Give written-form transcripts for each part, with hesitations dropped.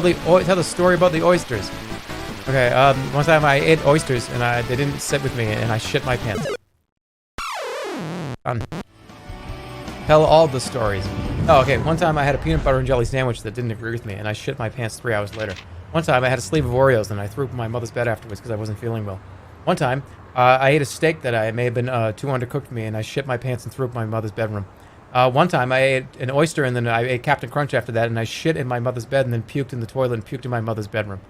Tell the story about the oysters. Okay, one time I ate oysters and they didn't sit with me and I shit my pants. Tell all the stories. Oh, okay, one time I had a peanut butter and jelly sandwich that didn't agree with me and I shit my pants 3 hours later. One time I had a sleeve of Oreos and I threw up in my mother's bed afterwards because I wasn't feeling well. One time, I ate a steak that may have been too undercooked for me and I shit my pants and threw up in my mother's bedroom. One time I ate an oyster and then I ate Captain Crunch after that and I shit in my mother's bed and then puked in the toilet and puked in my mother's bedroom.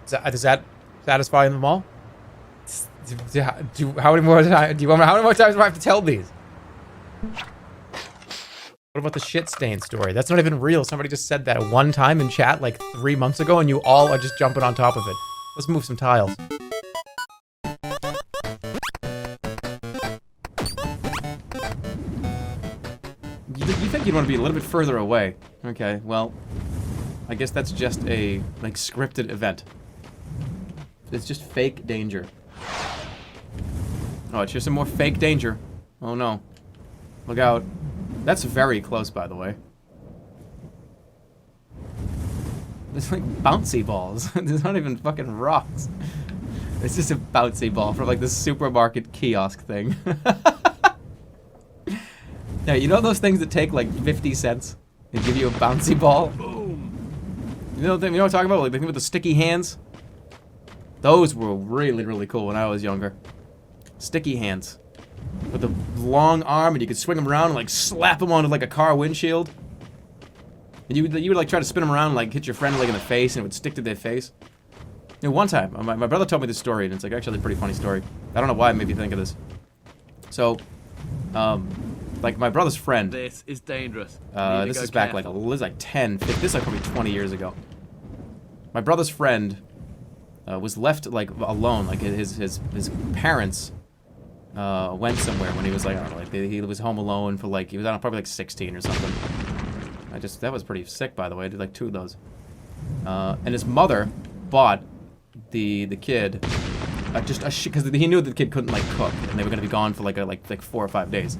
Does that satisfy them all? How many more times do I have to tell these? What about the shit stain story? That's not even real. Somebody just said that one time in chat like 3 months ago and you all are just jumping on top of it. Let's move some tiles. You think you'd want to be a little bit further away. Okay, well, I guess that's just a, like, scripted event. It's just fake danger. Oh, it's just some more fake danger. Oh no. Look out. That's very close, by the way. It's like bouncy balls. There's not even fucking rocks. It's just a bouncy ball from like this supermarket kiosk thing. Yeah, you know those things that take like 50 cents and give you a bouncy ball? Boom. You know what I'm talking about? Like the thing with the sticky hands? Those were really, really cool when I was younger. Sticky hands. With a long arm and you could swing them around and like slap them onto like a car windshield. And you would like try to spin them around and like hit your friend like in the face and it would stick to their face. You know, one time, my brother told me this story and it's like actually a pretty funny story. I don't know why it made me think of this. So, like my brother's friend. This is dangerous. This is back like, this is like 10, 15, this is like probably 20 years ago. My brother's friend was left like alone, like his parents went somewhere when he was like, I don't know, like he was home alone for like, he was, I don't know, probably like 16 or something. That was pretty sick, by the way. I did like 2 of those. And his mother bought the kid because he knew the kid couldn't like cook and they were gonna be gone for like 4 or 5 days.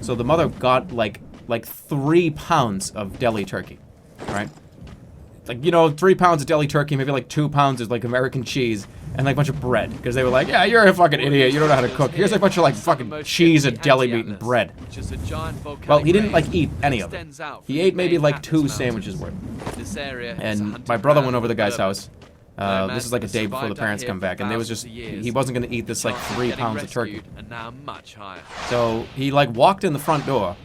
So the mother got like 3 pounds of deli turkey, right? Like, you know, 3 pounds of deli turkey, maybe like 2 pounds of like American cheese, and like a bunch of bread. Because they were like, yeah, you're a fucking idiot, you don't know how to cook. Here's a bunch of like fucking cheese and deli meat and bread. Well, he didn't like eat any of it. He ate maybe like 2 sandwiches worth. And my brother went over to the guy's house. This is like a day before the parents come back, and they was just, he wasn't gonna eat this like 3 pounds of turkey. So he like walked in the front door,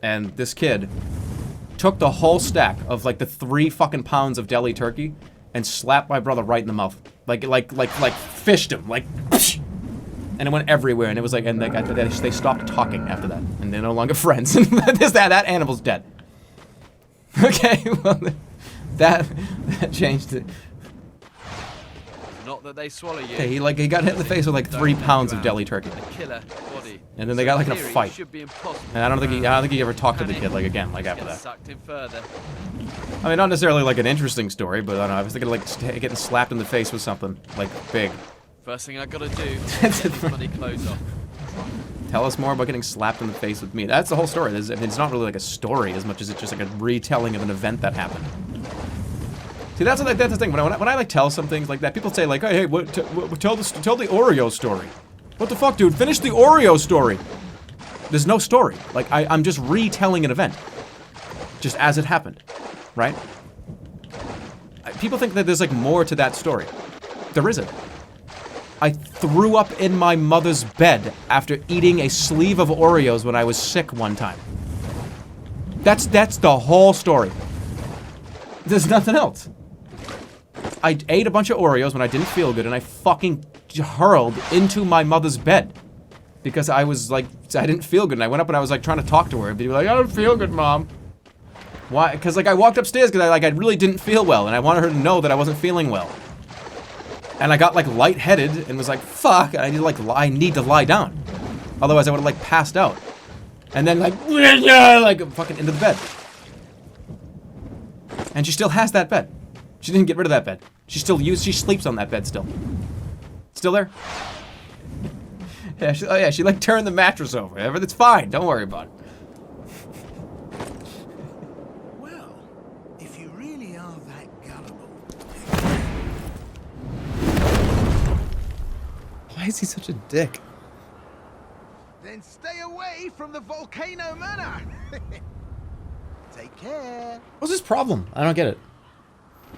and this kid took the whole stack of like the 3 fucking pounds of deli turkey and slapped my brother right in the mouth. Like fished him, like, and it went everywhere, and it was like, and they stopped talking after that, and they're no longer friends, and that animal's dead. Okay, well, that changed it. Not that they swallow you. Okay, he got hit in the face with like 3 pounds of deli turkey. And then they got like in a fight. And I don't think he ever talked to the kid like again, like after that. I mean, not necessarily like an interesting story, but I don't know, I was thinking like getting slapped in the face with something like big. First thing I gotta do, get these bloody clothes off. Tell us more about getting slapped in the face with meat. That's the whole story. It's not really like a story as much as it's just like a retelling of an event that happened. See, that's the thing. When I like tell some things like that, people say like, hey, tell the Oreo story. What the fuck, dude? Finish the Oreo story. There's no story. Like I'm just retelling an event, just as it happened, right? People think that there's like more to that story. There isn't. I threw up in my mother's bed after eating a sleeve of Oreos when I was sick one time. That's the whole story. There's nothing else. I ate a bunch of Oreos when I didn't feel good, and I fucking hurled into my mother's bed. Because I was like, I didn't feel good, and I went up and I was like trying to talk to her, and people were like, I don't feel good, Mom. Why? Because like I walked upstairs because I really didn't feel well, and I wanted her to know that I wasn't feeling well. And I got like lightheaded, and was like, fuck, I need to lie down. Otherwise I would have like passed out. And then like fucking into the bed. And she still has that bed. She didn't get rid of that bed. She sleeps on that bed still. Still there? Yeah, she like turned the mattress over. Everything's fine, don't worry about it. Well, if you really Why is he such a dick? Then stay away from the volcano manor. Take care. What's his problem? I don't get it.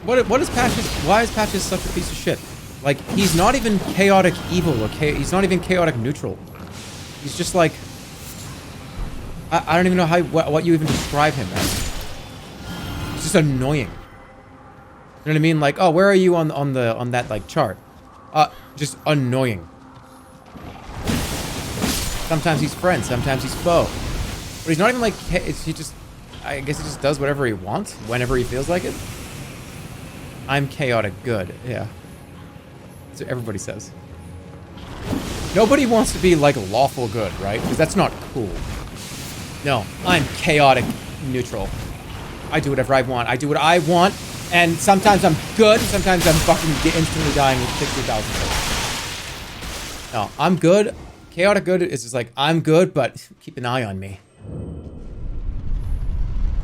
What is Patches? Why is Patches such a piece of shit? Like, he's not even chaotic evil, okay? He's not even chaotic neutral. He's just like... I don't even know what you even describe him as. He's just annoying. You know what I mean? Like, oh, where are you on that, like, chart? Just annoying. Sometimes he's friend, sometimes he's foe. But he's not even like... He just... I guess he just does whatever he wants, whenever he feels like it. I'm chaotic good, yeah. That's what everybody says. Nobody wants to be, like, lawful good, right? Because that's not cool. No, I'm chaotic neutral. I do whatever I want. I do what I want, and sometimes I'm good, sometimes I'm fucking instantly dying with 60,000. No, I'm good. Chaotic good is just like, I'm good, but keep an eye on me.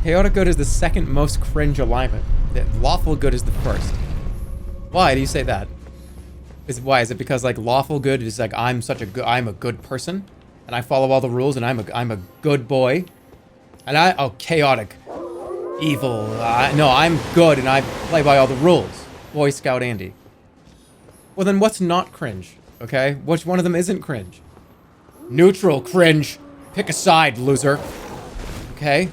Chaotic good is the second most cringe alignment. Lawful good is the first. Why do you say that? Why is it because like lawful good is like I'm a good person and I follow all the rules and I'm a good boy, and chaotic evil. No, I'm good and I play by all the rules. Boy Scout Andy. Well then, what's not cringe? Okay, which one of them isn't cringe? Neutral cringe. Pick a side, loser. Okay.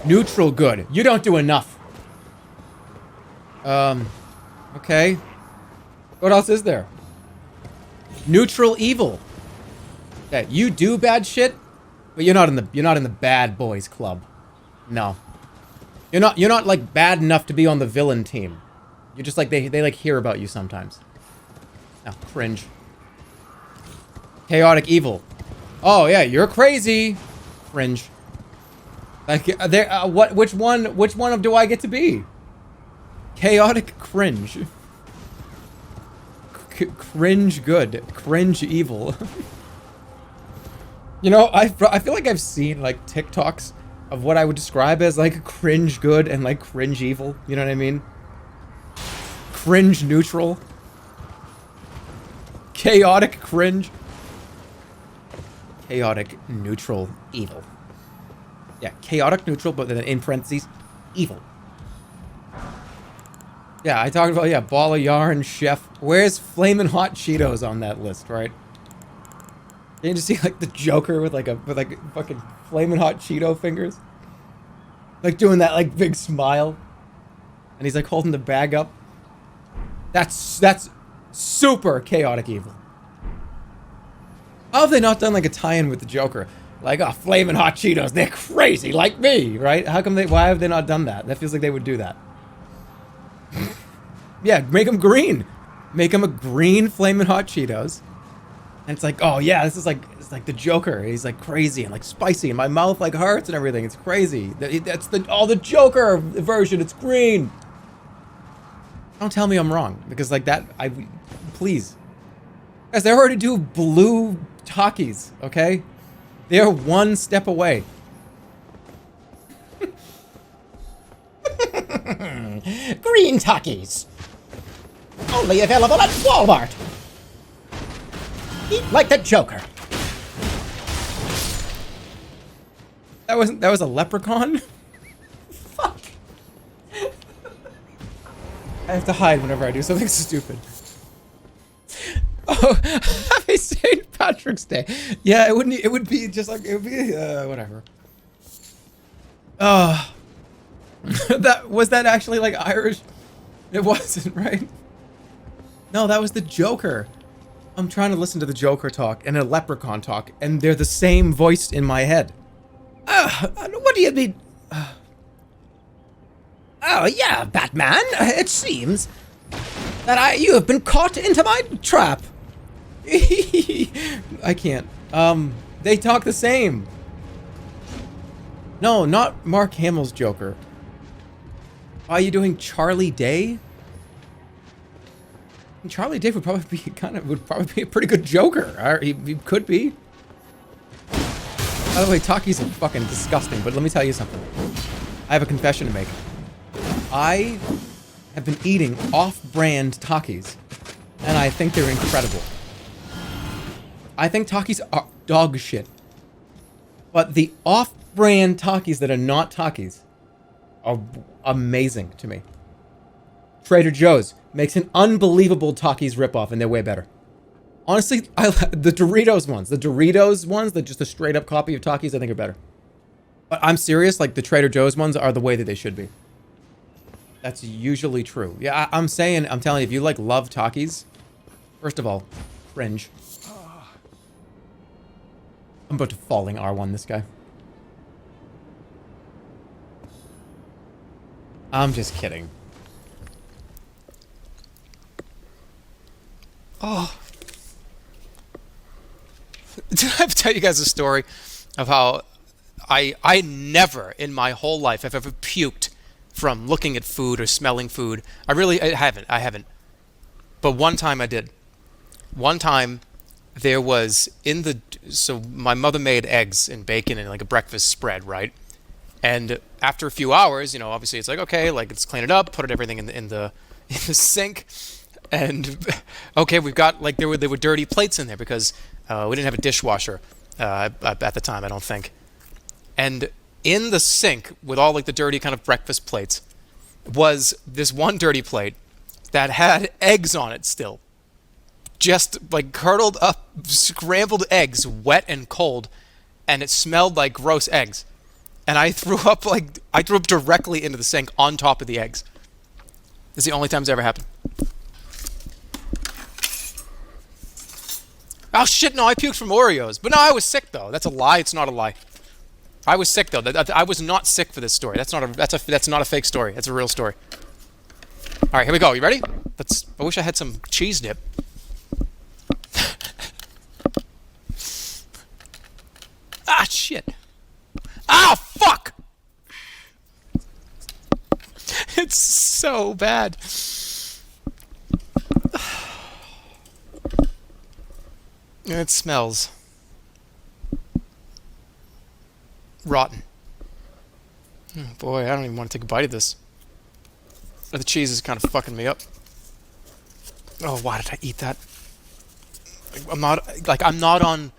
Neutral good. You don't do enough. Okay. What else is there? Neutral evil. Okay, you do bad shit, but you're not in the bad boys club. No. You're not like bad enough to be on the villain team. You're just like they like hear about you sometimes. No, cringe. Chaotic evil. Oh yeah, you're crazy. Cringe. Like which one do I get to be? Chaotic cringe. Cringe good. Cringe evil. You know, I feel like I've seen like TikToks of what I would describe as like cringe good and like cringe evil. You know what I mean? Cringe neutral. Chaotic cringe. Chaotic neutral evil. Yeah, chaotic neutral, but then in parentheses, evil. Yeah, I talked about, yeah, ball of yarn, chef. Where's Flamin' Hot Cheetos on that list, right? Can you just see, like, the Joker with fucking Flamin' Hot Cheeto fingers? Like, doing that, like, big smile. And he's, like, holding the bag up. That's super chaotic evil. How have they not done, like, a tie-in with the Joker? Like, oh, Flamin' Hot Cheetos, they're crazy, like me, right? Why have they not done that? That feels like they would do that. Yeah, make them green. Make them a green Flamin' Hot Cheetos. And it's like, oh yeah, it's like the Joker. He's like crazy and like spicy, and my mouth like hurts and everything. It's crazy. That's the Joker version. It's green. Don't tell me I'm wrong, because like that, please. Guys, they already do blue takis, okay? They're one step away. Green takis. Only available at Walmart. Eat like the Joker. That was a leprechaun? Fuck. I have to hide whenever I do something stupid. Oh, happy St. Patrick's Day. Yeah, it would be just like, it would be, whatever. Oh. Was that actually like Irish? It wasn't, right? No, that was the Joker. I'm trying to listen to the Joker talk and a leprechaun talk, and they're the same voice in my head. What do you mean? Oh, yeah, Batman. It seems that you have been caught into my trap. I can't. They talk the same. No, not Mark Hamill's Joker. Are you doing Charlie Day? Charlie Day would probably be a pretty good Joker. He could be. By the way, takis are fucking disgusting, but let me tell you something. I have a confession to make. I have been eating off-brand takis, and I think they're incredible. I think Takis are dog shit. But the off-brand Takis that are not Takis are amazing to me. Trader Joe's makes an unbelievable Takis ripoff, and they're way better. Honestly, the Doritos ones, that just a straight-up copy of Takis, I think are better. But I'm serious, like the Trader Joe's ones are the way that they should be. That's usually true. Yeah, I'm telling you, if you like love Takis, first of all, cringe. I'm about to falling R1 this guy. I'm just kidding. Oh. Did I ever tell you guys a story of how I never in my whole life have ever puked from looking at food or smelling food? I haven't. But one time I did. One time there was so my mother made eggs and bacon and like a breakfast spread, right? And after a few hours, you know, obviously it's like, okay, like let's clean it up, put everything in the sink. And okay, we've got like there were dirty plates in there because we didn't have a dishwasher at the time, I don't think. And in the sink with all like the dirty kind of breakfast plates was this one dirty plate that had eggs on it still. Just like curdled up, scrambled eggs, wet and cold, and it smelled like gross eggs. And I threw up directly into the sink on top of the eggs. It's the only time it's ever happened. Oh shit, no, I puked from Oreos. But no, I was sick though. That's a lie, it's not a lie. I was sick though. I was not sick for this story. That's not a fake story. That's a real story. Alright, here we go. You ready? I wish I had some cheese dip. Ah, shit. Ah, fuck! It's so bad. It smells rotten. Oh boy, I don't even want to take a bite of this. The cheese is kind of fucking me up. Oh, why did I eat that? I'm not on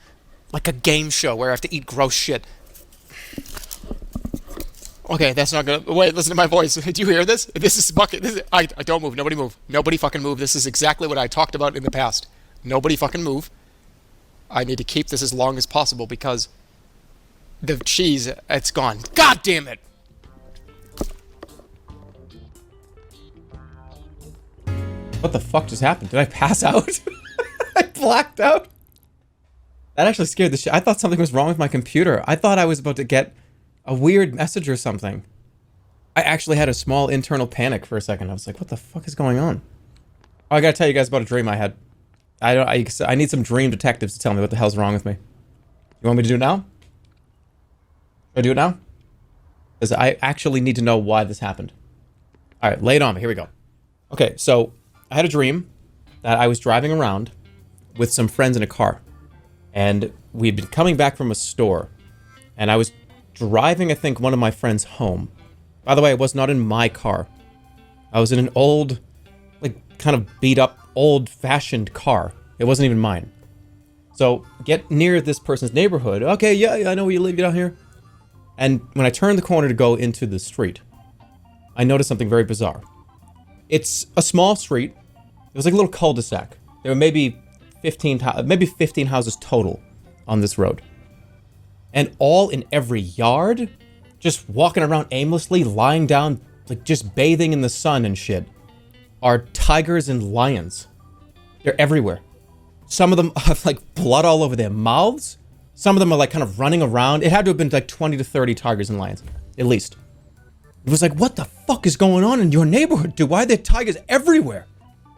like a game show where I have to eat gross shit. Okay, that's not gonna. Wait, listen to my voice. Do you hear this? This is bucket. I don't move. Nobody move. Nobody fucking move. This is exactly what I talked about in the past. Nobody fucking move. I need to keep this as long as possible because the cheese, it's gone. God damn it! What the fuck just happened? Did I pass out? I blacked out. That actually scared the shit. I thought something was wrong with my computer. I thought I was about to get a weird message or something. I actually had a small internal panic for a second. I was like, what the fuck is going on? Oh, I gotta tell you guys about a dream I had. I need some dream detectives to tell me what the hell's wrong with me. You want me to do it now? Should I do it now? Because I actually need to know why this happened. Alright, lay it on me. Here we go. Okay, so I had a dream that I was driving around with some friends in a car. And we'd been coming back from a store. And I was driving, I think, one of my friends home. By the way, I was not in my car. I was in an old, like, kind of beat up, old-fashioned car. It wasn't even mine. So, get near this person's neighborhood. Okay, yeah, I know where you live, down here. And when I turned the corner to go into the street, I noticed something very bizarre. It's a small street. It was like a little cul-de-sac. There were maybe 15 houses total on this road. And all in every yard, just walking around aimlessly, lying down, like just bathing in the sun and shit, are tigers and lions. They're everywhere. Some of them have like blood all over their mouths. Some of them are like kind of running around. It had to have been like 20 to 30 tigers and lions, at least. It was like, what the fuck is going on in your neighborhood, dude? Why are there tigers everywhere?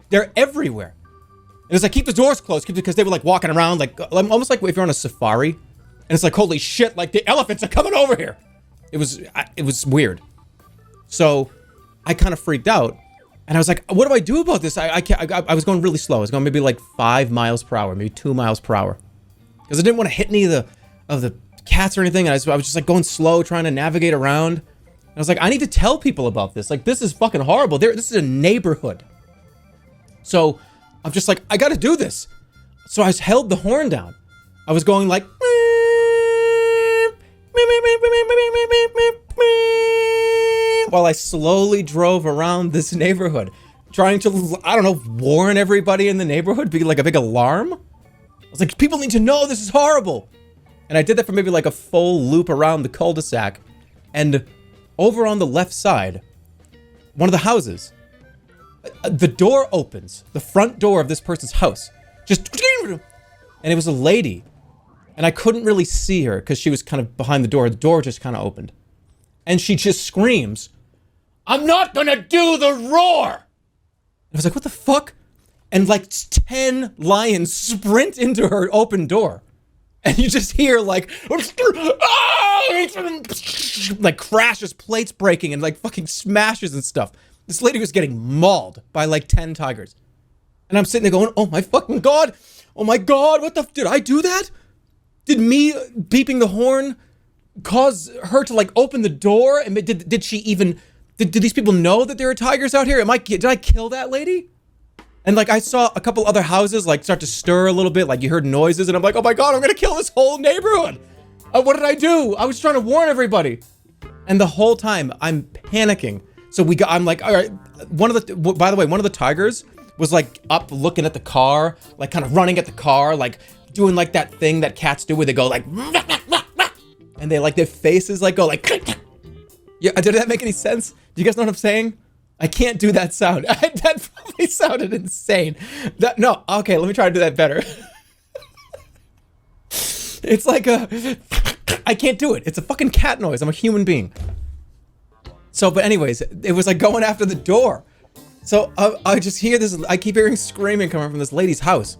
They're everywhere. And it's like, keep the doors closed because they were like walking around, like almost like if you're on a safari. And it's like, holy shit, like the elephants are coming over here. It was weird. So I kind of freaked out. And I was like, what do I do about this? I was going really slow. I was going maybe like 5 miles per hour, maybe 2 miles per hour. Because I didn't want to hit any of the cats or anything. And I was just like going slow, trying to navigate around. And I was like, I need to tell people about this. Like, this is fucking horrible. This is a neighborhood. So I'm just like, I got to do this. So I held the horn down. I was going like, while I slowly drove around this neighborhood, trying to, I don't know, warn everybody in the neighborhood, be like a big alarm. I was like, people need to know this is horrible. And I did that for maybe like a full loop around the cul-de-sac. And over on the left side, one of the houses, the door opens, the front door of this person's house. Just, and it was a lady. And I couldn't really see her because she was kind of behind the door. The door just kind of opened. And she just screams, "I'm not gonna do the roar!" I was like, what the fuck? And like 10 lions sprint into her open door. And you just hear like, like crashes, plates breaking, and like fucking smashes and stuff. This lady was getting mauled by like 10 tigers. And I'm sitting there going, oh my fucking God. Oh my God, what the, did I do that? Did me beeping the horn cause her to like open the door? And did she even, did these people know that there are tigers out here? Did I kill that lady? And like I saw a couple other houses like start to stir a little bit, like you heard noises, and I'm like, oh my God, I'm gonna kill this whole neighborhood. What did I do? I was trying to warn everybody. And the whole time I'm panicking. So I'm like, all right, by the way, one of the tigers was like up looking at the car, like kind of running at the car, like doing like that thing that cats do where they go like, and they like their faces like go like, yeah, did that make any sense? Do you guys know what I'm saying? I can't do that sound. That probably sounded insane. No, okay, let me try to do that better. It's like I can't do it. It's a fucking cat noise. I'm a human being. So, but anyways, it was like going after the door. So I just hear this, I keep hearing screaming coming from this lady's house.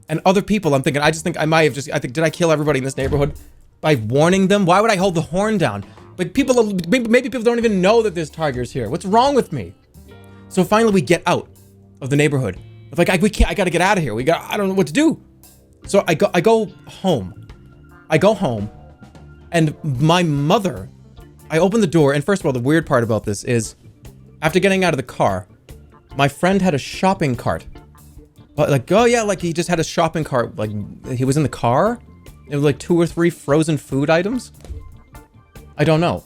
And other people, I'm thinking, I think, did I kill everybody in this neighborhood by warning them? Why would I hold the horn down? Like maybe people don't even know that there's tigers here. What's wrong with me? So finally we get out of the neighborhood. It's like, I gotta get out of here. I don't know what to do. So I go home. I go home and my mother, I open the door, and first of all, the weird part about this is after getting out of the car, my friend had a shopping cart. Like, oh yeah, like he just had a shopping cart, like he was in the car. It was like 2 or 3 frozen food items. I don't know.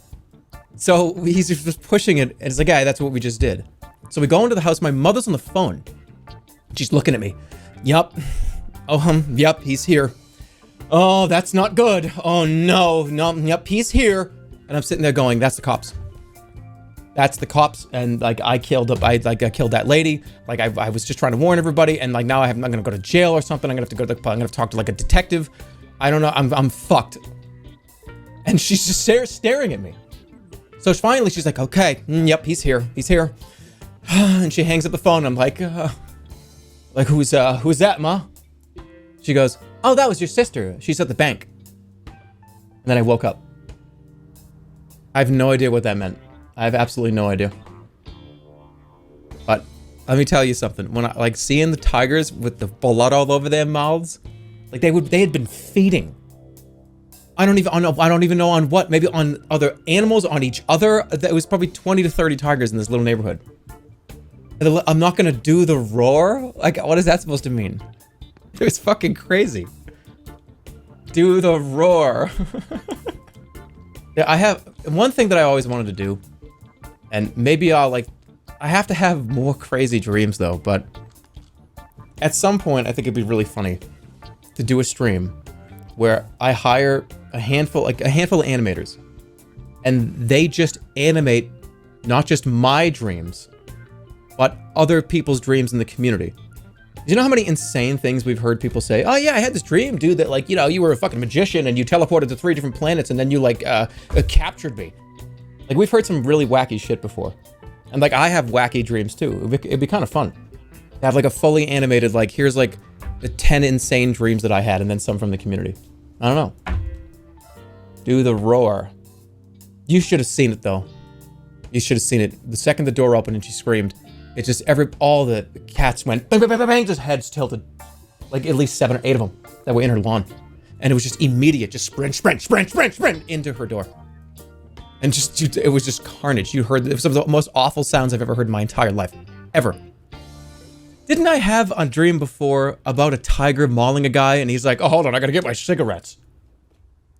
So he's just pushing it, and it's like, yeah, that's what we just did. So we go into the house, my mother's on the phone. She's looking at me. Yup. Oh, yep, he's here. Oh, that's not good. Oh no, yep, he's here. And I'm sitting there going, that's the cops. That's the cops, and like I killed that lady. Like I was just trying to warn everybody, and like now I'm gonna go to jail or something. I'm gonna have to talk to like a detective. I don't know. I'm fucked. And she's just staring at me. So finally she's like, okay, yep, he's here. And she hangs up the phone. I'm like who's that, Ma? She goes, oh, that was your sister. She's at the bank. And then I woke up. I have no idea what that meant. I have absolutely no idea. But let me tell you something. When I like seeing the tigers with the blood all over their mouths, like they had been feeding. I don't even know on what. Maybe on other animals, on each other. It was probably 20 to 30 tigers in this little neighborhood. I'm not gonna do the roar? Like, what is that supposed to mean? It was fucking crazy. Do the roar. Yeah, I have one thing that I always wanted to do, and maybe I have to have more crazy dreams though, but at some point I think it'd be really funny to do a stream where I hire a handful of animators, and they just animate not just my dreams, but other people's dreams in the community. You know how many insane things we've heard people say? Oh yeah, I had this dream, dude, that like, you know, you were a fucking magician and you teleported to 3 different planets and then you like captured me. Like we've heard some really wacky shit before. And like I have wacky dreams too. It'd be kind of fun to have like a fully animated, like here's like the 10 insane dreams that I had and then some from the community. I don't know. Do the roar. You should have seen it though. You should have seen it. The second the door opened and she screamed, it just all the cats went bang, bang, bang, bang, just heads tilted. Like at least 7 or 8 of them that were in her lawn. And it was just immediate, just sprint into her door. And just, it was just carnage. You heard, it was some of the most awful sounds I've ever heard in my entire life. Ever. Didn't I have a dream before about a tiger mauling a guy, and he's like, "Oh, hold on, I gotta get my cigarettes."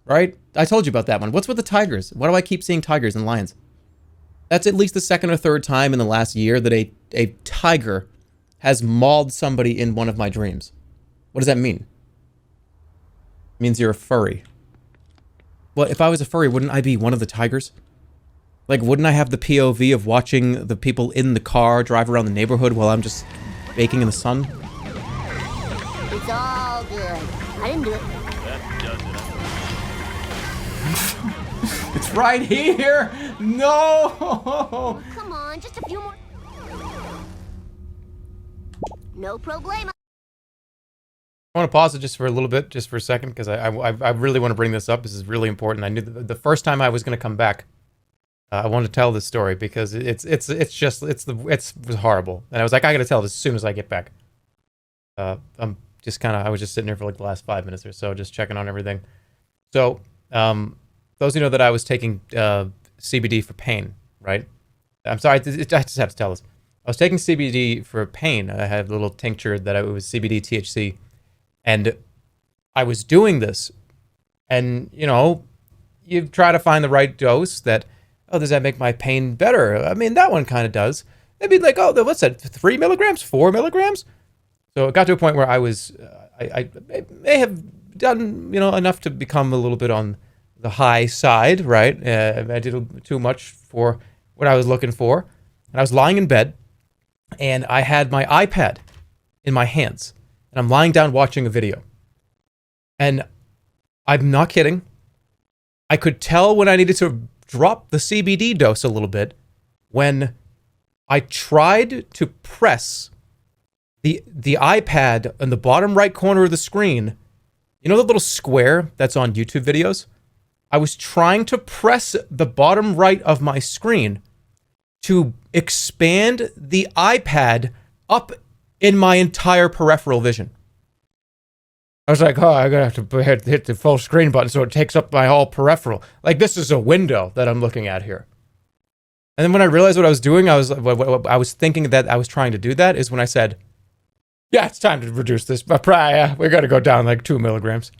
Right? I told you about that one. What's with the tigers? Why do I keep seeing tigers and lions? That's at least the second or third time in the last year that a tiger has mauled somebody in one of my dreams. What does that mean? It means you're a furry. Well, if I was a furry, wouldn't I be one of the tigers? Like, wouldn't I have the POV of watching the people in the car drive around the neighborhood while I'm just baking in the sun? It's all good. I didn't do it. It's right here! No! Oh, come on, just a few more. No problema. I want to pause it just for a little bit, just for a second, because I really want to bring this up. This is really important. I knew the first time I was going to come back, I wanted to tell this story because it's horrible, and I was like, I got to tell this as soon as I get back. I was just sitting here for like the last 5 minutes or so, just checking on everything. So, those who know that I was taking CBD for pain, right? I'm sorry, I just have to tell this. I was taking CBD for pain. I had a little tincture that it was CBD THC. And I was doing this, and, you know, you try to find the right dose that, oh, does that make my pain better? I mean, that one kind of does. It'd be like, oh, what's that, 3 milligrams, 4 milligrams? So it got to a point where I was, I may have done, you know, enough to become a little bit on the high side, right? I did too much for what I was looking for. And I was lying in bed, and I had my iPad in my hands. And I'm lying down watching a video. And I'm not kidding. I could tell when I needed to drop the CBD dose a little bit when I tried to press the iPad in the bottom right corner of the screen. You know the little square that's on YouTube videos? I was trying to press the bottom right of my screen to expand the iPad up in my entire peripheral vision. I was like, oh, I'm going to have to hit the full screen button so it takes up my whole peripheral. Like, this is a window that I'm looking at here. And then when I realized what I was doing, I was thinking that I was trying to do that is when I said, yeah, it's time to reduce this. But we got to go down like 2 milligrams.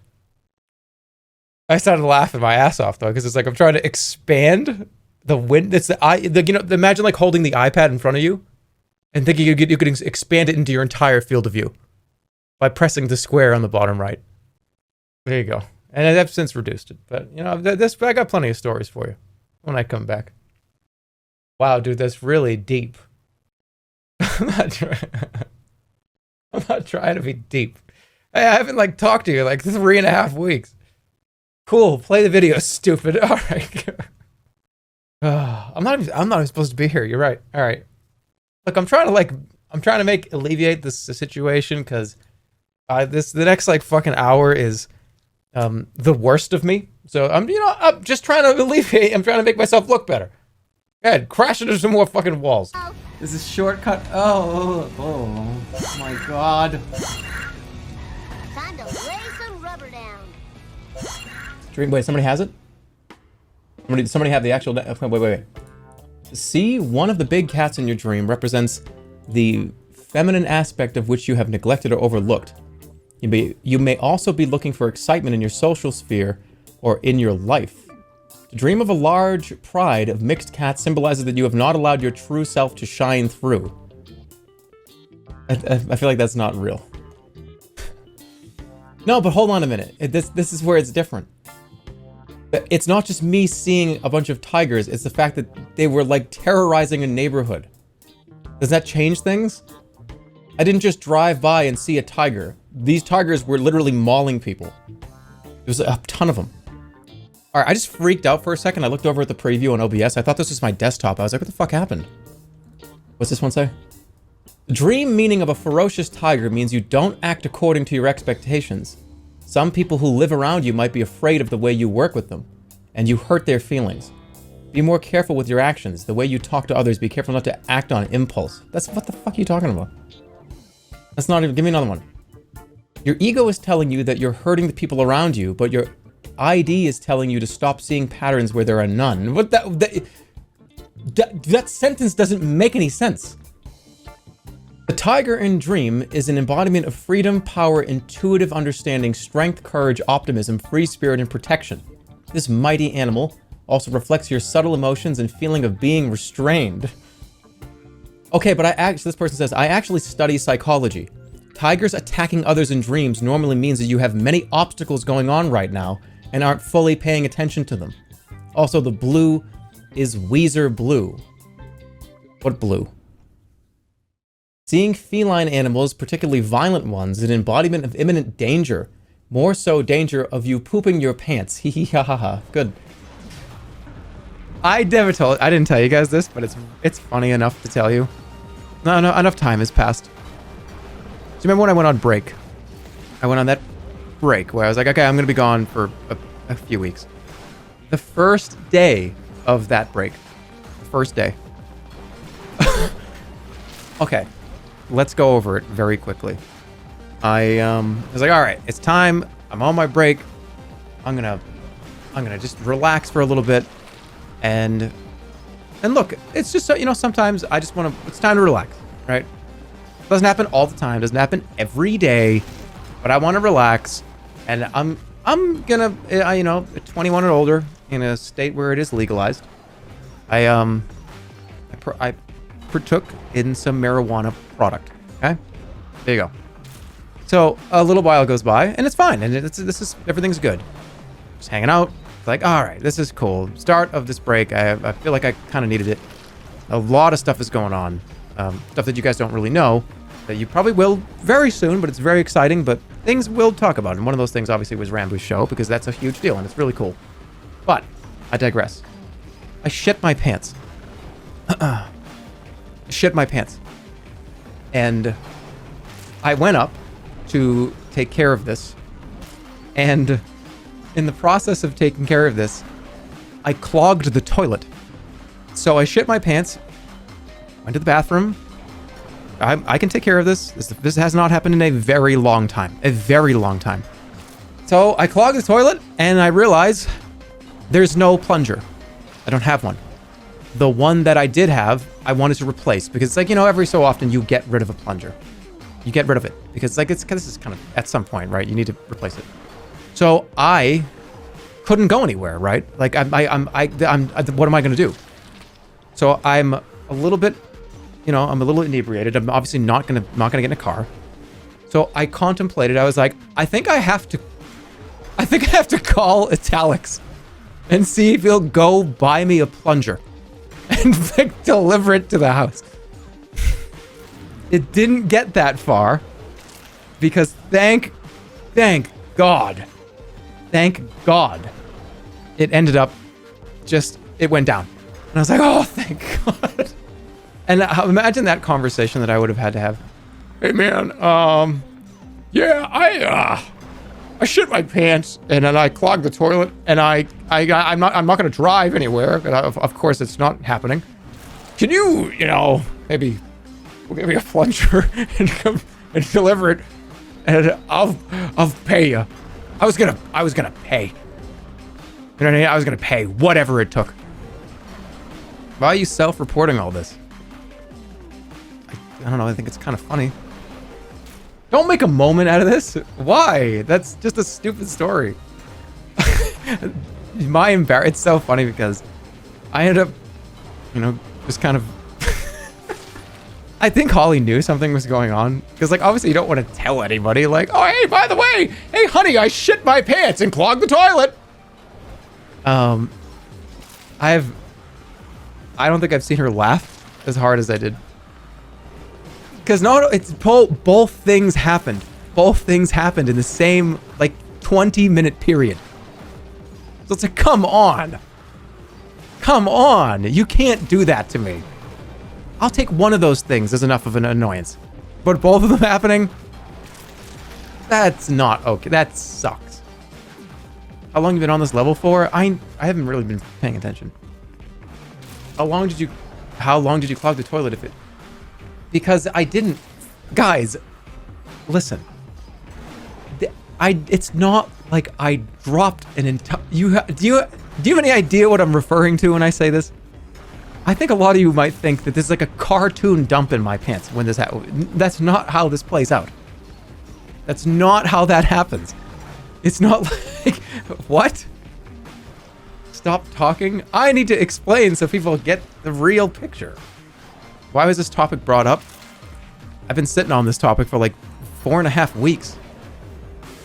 I started laughing my ass off, though, because it's like I'm trying to expand the wind. It's imagine like holding the iPad in front of you and thinking you could expand it into your entire field of view by pressing the square on the bottom right. There you go. And I've since reduced it. But, you know, I got plenty of stories for you when I come back. Wow, dude, that's really deep. I'm not trying to be deep. Hey, I haven't, like, talked to you in, like, 3.5 weeks. Cool, play the video, stupid. All right. I'm not even supposed to be here. You're right. All right. Look, I'm trying to alleviate this situation because the next like fucking hour is the worst of me. So I'm just trying to alleviate. I'm trying to make myself look better. Go ahead, crash into some more fucking walls. This is shortcut. Oh my god. Time to lay some rubber down. Wait, somebody has it? Somebody have the actual... Wait. See, one of the big cats in your dream represents the feminine aspect of which you have neglected or overlooked. You may also be looking for excitement in your social sphere or in your life. To dream of a large pride of mixed cats symbolizes that you have not allowed your true self to shine through. I feel like that's not real. No, but hold on a minute. This is where it's different. It's not just me seeing a bunch of tigers, it's the fact that they were like terrorizing a neighborhood. Does that change things? I didn't just drive by and see a tiger. These tigers were literally mauling people. There was a ton of them. Alright, I just freaked out for a second. I looked over at the preview on OBS. I thought this was my desktop. I was like, what the fuck happened? What's this one say? The dream meaning of a ferocious tiger means you don't act according to your expectations. Some people who live around you might be afraid of the way you work with them, and you hurt their feelings. Be more careful with your actions. The way you talk to others, be careful not to act on impulse. What the fuck are you talking about? That's not even... Give me another one. Your ego is telling you that you're hurting the people around you, but your ID is telling you to stop seeing patterns where there are none. What that sentence doesn't make any sense. The tiger in Dream is an embodiment of freedom, power, intuitive understanding, strength, courage, optimism, free spirit, and protection. This mighty animal also reflects your subtle emotions and feeling of being restrained. Okay, but this person says, I actually study psychology. Tigers attacking others in dreams normally means that you have many obstacles going on right now and aren't fully paying attention to them. Also, the blue is Weezer blue. What blue? Seeing feline animals, particularly violent ones, is an embodiment of imminent danger. More so danger of you pooping your pants. Hee hee ha ha ha. Good. I didn't tell you guys this, but it's funny enough to tell you. No, enough time has passed. Do you remember when I went on break? I went on that break where I was like, okay, I'm gonna be gone for a few weeks. The first day of that break. First day. Okay. Let's go over it very quickly. I was like, all right, it's time. I'm on my break. I'm gonna just relax for a little bit, and look, it's just, you know, sometimes I just want to. It's time to relax, right? Doesn't happen all the time. Doesn't happen every day, but I want to relax, and I'm gonna, you know, 21 and older in a state where it is legalized. I partook in some marijuana product. Okay, there you go. So a little while goes by and it's fine, and everything's good. Just hanging out. It's like, all right, this is cool. Start of this break. I feel like I kind of needed it. A lot of stuff is going on, stuff that you guys don't really know, that you probably will very soon, but it's very exciting. But things we'll talk about, and one of those things obviously was Rambo's show, because that's a huge deal and it's really cool. But I digress. I shit my pants. Shit my pants. And I went up to take care of this. And in the process of taking care of this, I clogged the toilet. So I shit my pants, went to the bathroom. I can take care of this. This has not happened in a very long time. A very long time. So I clogged the toilet and I realize there's no plunger. I don't have one. The one that I did have, I wanted to replace, because it's like, you know, every so often you get rid of a plunger. You get rid of it because like this is kind of at some point, right? You need to replace it. So I couldn't go anywhere, right? Like I'm what am I going to do? So I'm a little bit, you know, I'm a little inebriated. I'm obviously not going to get in a car. So I contemplated. I was like, I think I have to call Italics and see if he'll go buy me a plunger and like, deliver it to the house. It didn't get that far because thank God, it ended up it went down. And I was like, oh, thank God. And imagine that conversation that I would have had to have. Hey man, yeah, I shit my pants and then I clogged the toilet and I'm not going to drive anywhere. Of course, it's not happening. Can you know, maybe give me a plunger and come and deliver it, and I'll pay you. I was gonna pay. You know what I mean? I was gonna pay whatever it took. Why are you self-reporting all this? I don't know. I think it's kind of funny. Don't make a moment out of this. Why? That's just a stupid story. It's so funny because I ended up, you know, just kind of. I think Holly knew something was going on because, like, obviously you don't want to tell anybody. Like, oh, hey, by the way, hey, honey, I shit my pants and clogged the toilet. I don't think I've seen her laugh as hard as I did. Because no, it's both things happened. Both things happened in the same, like, 20-minute period. So it's like, come on. Come on. You can't do that to me. I'll take one of those things as enough of an annoyance. But both of them happening? That's not okay. That sucks. How long have you been on this level for? I haven't really been paying attention. How long did you clog the toilet if it... Because I didn't... Guys, listen. It's not like I dropped an entire... Do you have any idea what I'm referring to when I say this? I think a lot of you might think that this is like a cartoon dump in my pants when this that's not how this plays out. That's not how that happens. It's not like, what? Stop talking? I need to explain so people get the real picture. Why was this topic brought up? I've been sitting on this topic for like 4.5 weeks.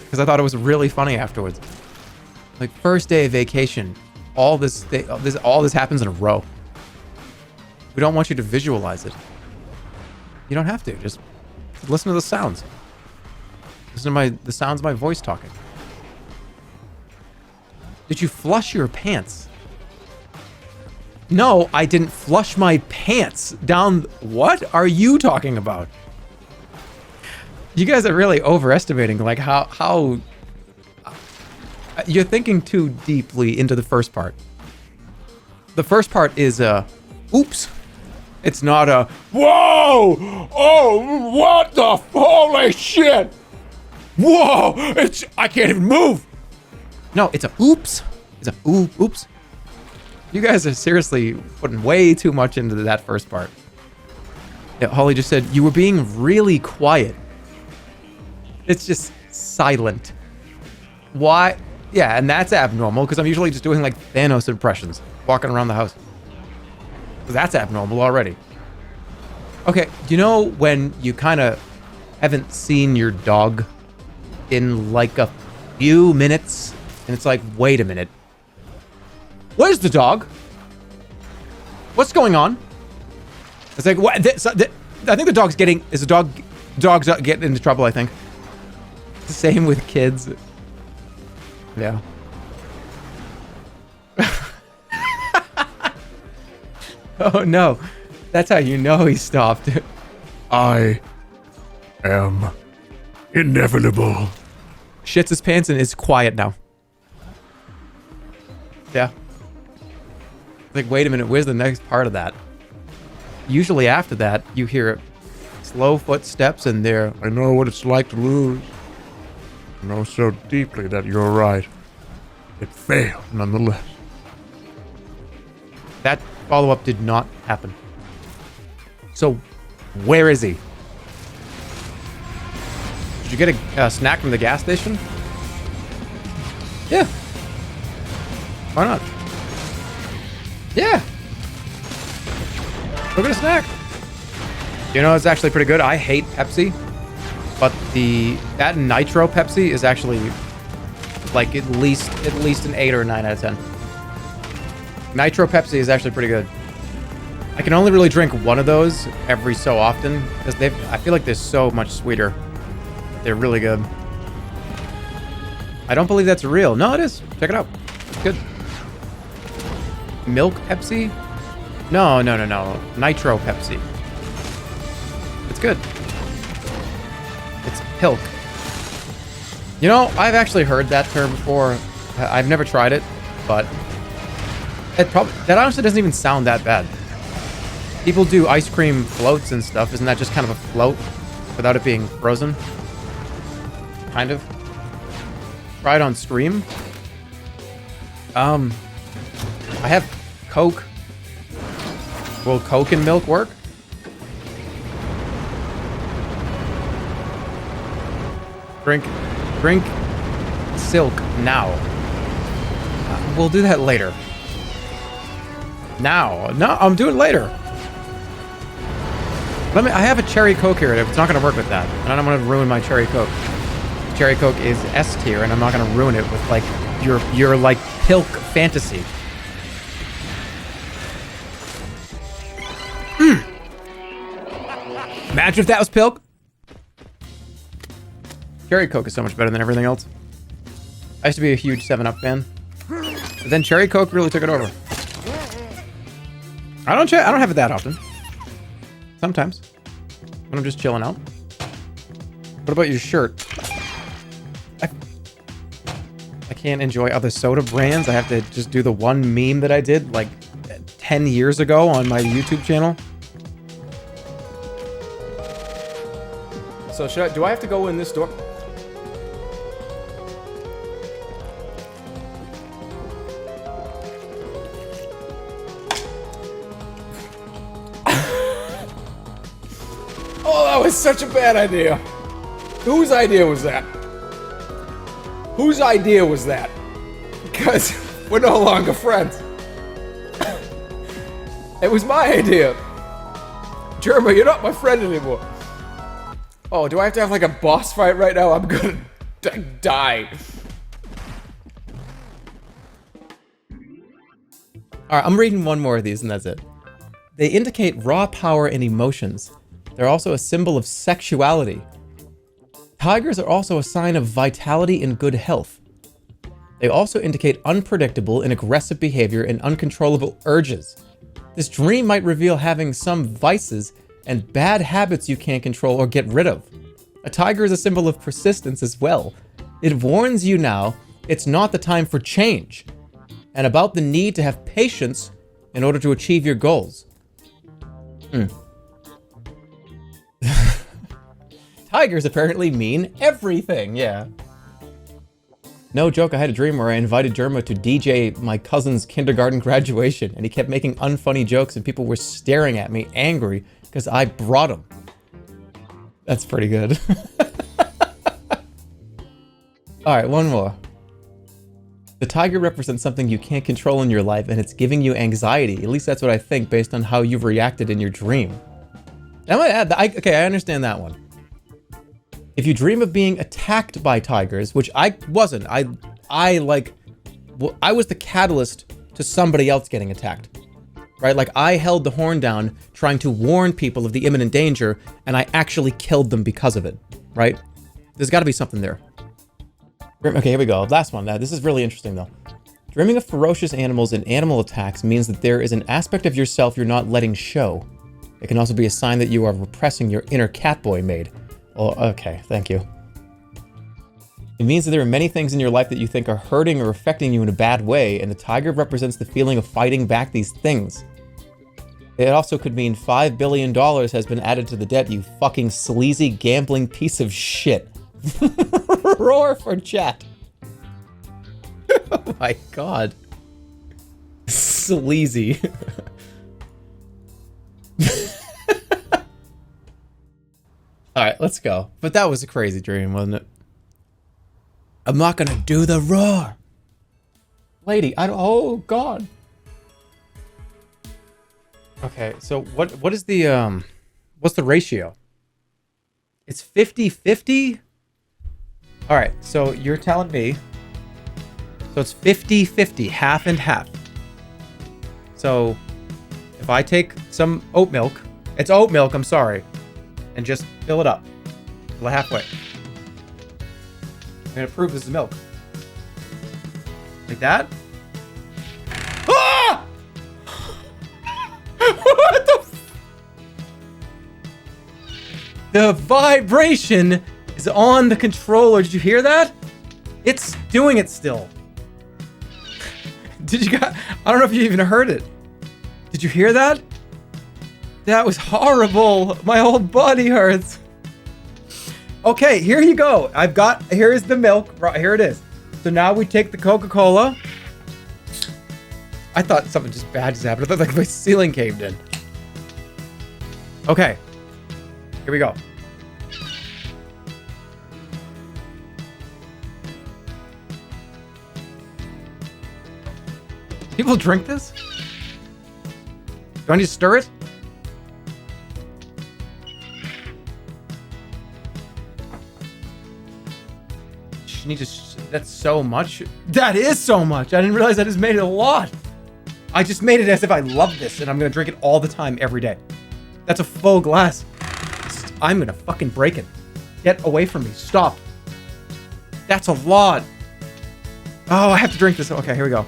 Because I thought it was really funny afterwards. Like, first day of vacation, all this happens in a row. We don't want you to visualize it. You don't have to. Just listen to the sounds. Listen to the sounds of my voice talking. Did you flush your pants? No, I didn't flush my pants down. What are you talking about? You guys are really overestimating like how you're thinking too deeply into the first part. The first part is oops. It's not a whoa! Oh, what the holy shit! Whoa! I can't even move. No, it's a oops. It's a oops. You guys are seriously putting way too much into that first part. Yeah, Holly just said, you were being really quiet. It's just silent. Why? Yeah, and that's abnormal because I'm usually just doing like Thanos impressions, walking around the house. That's abnormal already. Okay, do you know when you kind of haven't seen your dog in like a few minutes? And it's like, wait a minute. Where's the dog? What's going on? It's like, what? I think the dog's getting... Dog's getting into trouble, I think. It's the same with kids. Yeah. Oh, no. That's how you know he stopped. I am inevitable. Shits his pants and is quiet now. Yeah. Like, wait a minute, where's the next part of that? Usually after that, you hear slow footsteps and they're... I know what it's like to lose. I know so deeply that you're right. It failed, nonetheless. That follow-up did not happen. So, where is he? Did you get a snack from the gas station? Yeah. Why not? Yeah. Go get a snack. You know, it's actually pretty good. I hate Pepsi, but that Nitro Pepsi is actually like at least an 8 or a 9 out of 10. Nitro Pepsi is actually pretty good. I can only really drink one of those every so often because I feel like they're so much sweeter. They're really good. I don't believe that's real. No, it is. Check it out. It's good. Milk Pepsi? No. Nitro Pepsi. It's good. It's pilk. You know, I've actually heard that term before. I've never tried it, but that honestly doesn't even sound that bad. People do ice cream floats and stuff. Isn't that just kind of a float without it being frozen? Kind of. Try it on stream. I have Coke. Will Coke and milk work? Drink cilk now. We'll do that later. Now. No, I'm doing it later. I have a cherry Coke here. It's not going to work with that. And I don't want to ruin my cherry Coke. Cherry Coke is S tier, and I'm not going to ruin it with, like, your like, pilk fantasy. Imagine if that was pilk. Cherry Coke is so much better than everything else. I used to be a huge 7-Up fan. But then Cherry Coke really took it over. I don't have it that often. Sometimes. When I'm just chilling out. What about your shirt? I can't enjoy other soda brands. I have to just do the one meme that I did like 10 years ago on my YouTube channel. So do I have to go in this door? Oh, that was such a bad idea. Whose idea was that? Whose idea was that? Because we're no longer friends. It was my idea. Jerma, you're not my friend anymore. Oh, do I have to have like a boss fight right now? I'm gonna die. Alright, I'm reading one more of these and that's it. They indicate raw power and emotions. They're also a symbol of sexuality. Tigers are also a sign of vitality and good health. They also indicate unpredictable and aggressive behavior and uncontrollable urges. This dream might reveal having some vices and bad habits you can't control or get rid of. A tiger is a symbol of persistence as well. It warns you now it's not the time for change, and about the need to have patience in order to achieve your goals. Tigers apparently mean everything, yeah. No joke, I had a dream where I invited Jerma to DJ my cousin's kindergarten graduation, and he kept making unfunny jokes and people were staring at me angry because I brought him. That's pretty good. Alright, one more. The tiger represents something you can't control in your life and it's giving you anxiety. At least that's what I think based on how you've reacted in your dream. I might add that, okay, I understand that one. If you dream of being attacked by tigers, which I wasn't, I was the catalyst to somebody else getting attacked, right? Like I held the horn down trying to warn people of the imminent danger and I actually killed them because of it, right? There's gotta be something there. Okay, here we go. Last one. This is really interesting though. Dreaming of ferocious animals and animal attacks means that there is an aspect of yourself you're not letting show. It can also be a sign that you are repressing your inner catboy maid. Oh, okay, thank you. It means that there are many things in your life that you think are hurting or affecting you in a bad way, and the tiger represents the feeling of fighting back these things. It also could mean $5 billion has been added to the debt, you fucking sleazy gambling piece of shit. Roar for chat. Oh my god. Sleazy. Alright, let's go. But that was a crazy dream, wasn't it? I'm not gonna do the roar! Lady, I don't- oh god. Okay, so what is the, what's the ratio? It's 50-50? Alright, so you're telling me... So it's 50-50, half and half. So, if I take some oat milk... It's oat milk, I'm sorry. And just fill it up. Fill it halfway. I'm gonna prove this is milk. Like that? Ah! What the f- The vibration is on the controller. Did you hear that? It's doing it still. Did you guys... I don't know if you even heard it. Did you hear that? That was horrible. My whole body hurts. Okay, here you go. Here is the milk. Right, here it is. So now we take the Coca-Cola. I thought something just bad just happened. I thought like my ceiling caved in. Okay. Here we go. People drink this? Do I need to stir it? You need to... That's so much. That is so much. I didn't realize I just made it a lot. I just made it as if I love this and I'm gonna drink it all the time, every day. That's a full glass. I'm gonna fucking break it. Get away from me. Stop. That's a lot. Oh, I have to drink this. Okay, here we go.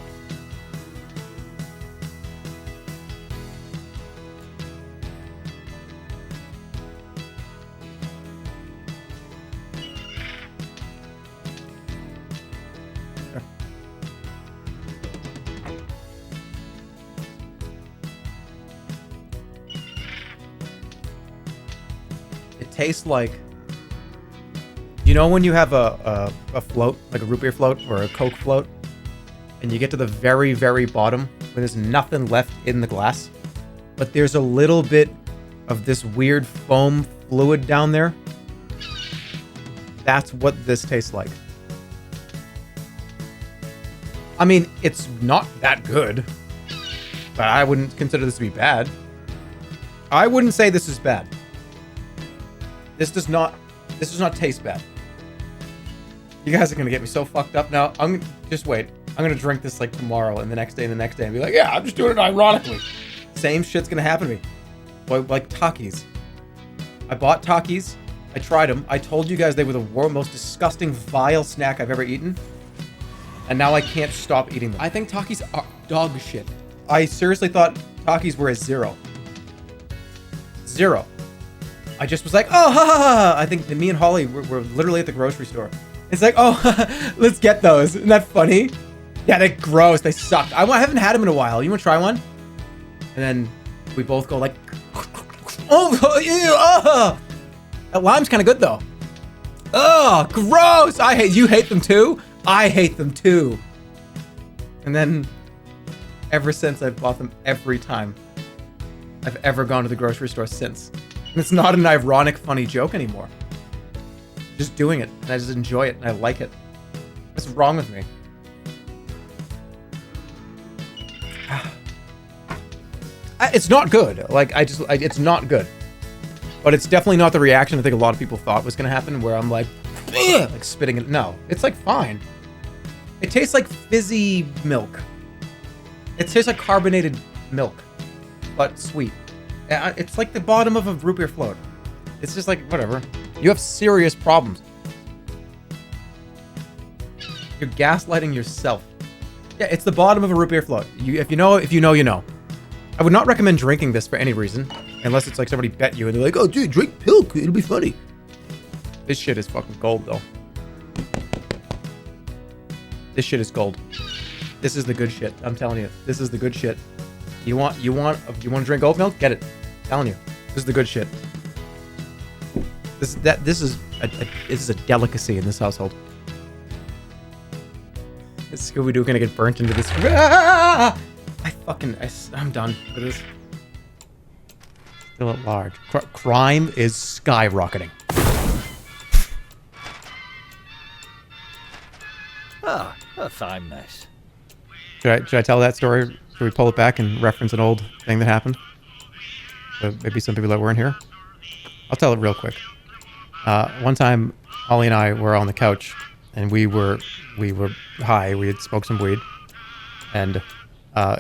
Tastes like, you know when you have a float, like a root beer float or a Coke float, and you get to the very, very bottom when there's nothing left in the glass, but there's a little bit of this weird foam fluid down there. That's what this tastes like. I mean, it's not that good, but I wouldn't consider this to be bad. I wouldn't say this is bad. This does not taste bad. You guys are gonna get me so fucked up now. Just wait. I'm gonna drink this like tomorrow and the next day and the next day and be like, yeah, I'm just doing it ironically. Same shit's gonna happen to me. Like takis. I bought takis. I tried them. I told you guys they were the most disgusting, vile snack I've ever eaten. And now I can't stop eating them. I think takis are dog shit. I seriously thought takis were a 0. 0. I just was like, oh, ha, ha, ha. I think me and Holly were literally at the grocery store. It's like, oh, let's get those. Isn't that funny? Yeah, they're gross. They suck. I haven't had them in a while. You want to try one? And then we both go like, oh, ew, oh. That lime's kind of good though. Oh, gross. You hate them too? I hate them too. And then ever since I've bought them every time I've ever gone to the grocery store since. And it's not an ironic, funny joke anymore. Just doing it, and I just enjoy it, and I like it. What's wrong with me? It's not good. Like, it's not good. But it's definitely not the reaction I think a lot of people thought was going to happen, where I'm like, ugh, like spitting it. No, it's like fine. It tastes like fizzy milk. It tastes like carbonated milk, but sweet. It's like the bottom of a root beer float. It's just like, whatever. You have serious problems. You're gaslighting yourself. Yeah, it's the bottom of a root beer float. If you know, you know. I would not recommend drinking this for any reason, unless it's like somebody bet you and they're like, oh, dude, drink pilk. It'll be funny. This shit is fucking gold, though. This shit is gold. This is the good shit. I'm telling you, this is the good shit. You want to drink oat milk? Get it. I'm telling you, this is the good shit. This is a delicacy in this household. Is Scooby-Doo gonna get burnt into this? Ah! I'm done with this. Still at large. Crime is skyrocketing. Ah, a fine mess. Should I tell that story? Should we pull it back and reference an old thing that happened? Maybe some people that weren't here. I'll tell it real quick. One time, Holly and I were on the couch, and we were high. We had smoked some weed, and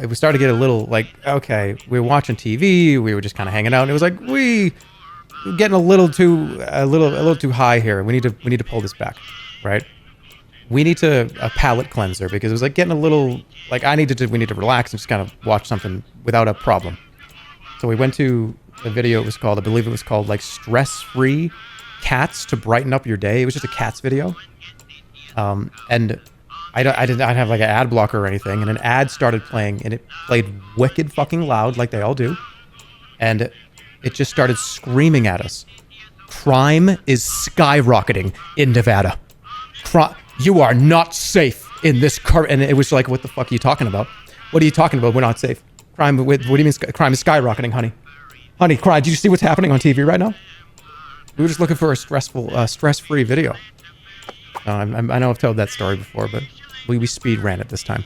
it was starting to get a little like, okay, we were watching TV. We were just kind of hanging out, and it was like we're getting a little too high here. We need to pull this back, right? We need a palate cleanser because it was like getting a little like we need to relax and just kind of watch something without a problem. So we went to a video. I believe it was called like stress-free cats to brighten up your day. It was just a cats video. And I didn't have like an ad blocker or anything. And an ad started playing and it played wicked fucking loud like they all do. And it just started screaming at us. Crime is skyrocketing in Nevada. You are not safe in this car. And it was like, what the fuck are you talking about? What are you talking about? We're not safe. What do you mean crime is skyrocketing, honey? Honey, cry. Did you see what's happening on TV right now? We were just looking for a stress-free video. I know I've told that story before, but we speed ran it this time.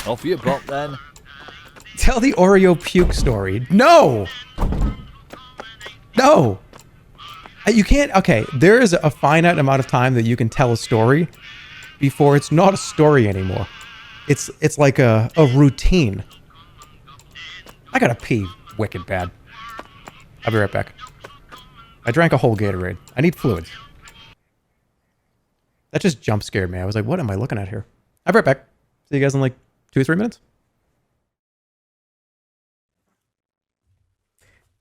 Off you pop then. Tell the Oreo puke story. No! No! You can't... Okay, there is a finite amount of time that you can tell a story before it's not a story anymore. It's like a routine. I gotta pee wicked bad. I'll be right back. I drank a whole Gatorade. I need fluids. That just jump scared me. I was like, what am I looking at here? I'll be right back. See you guys in like 2 or 3 minutes.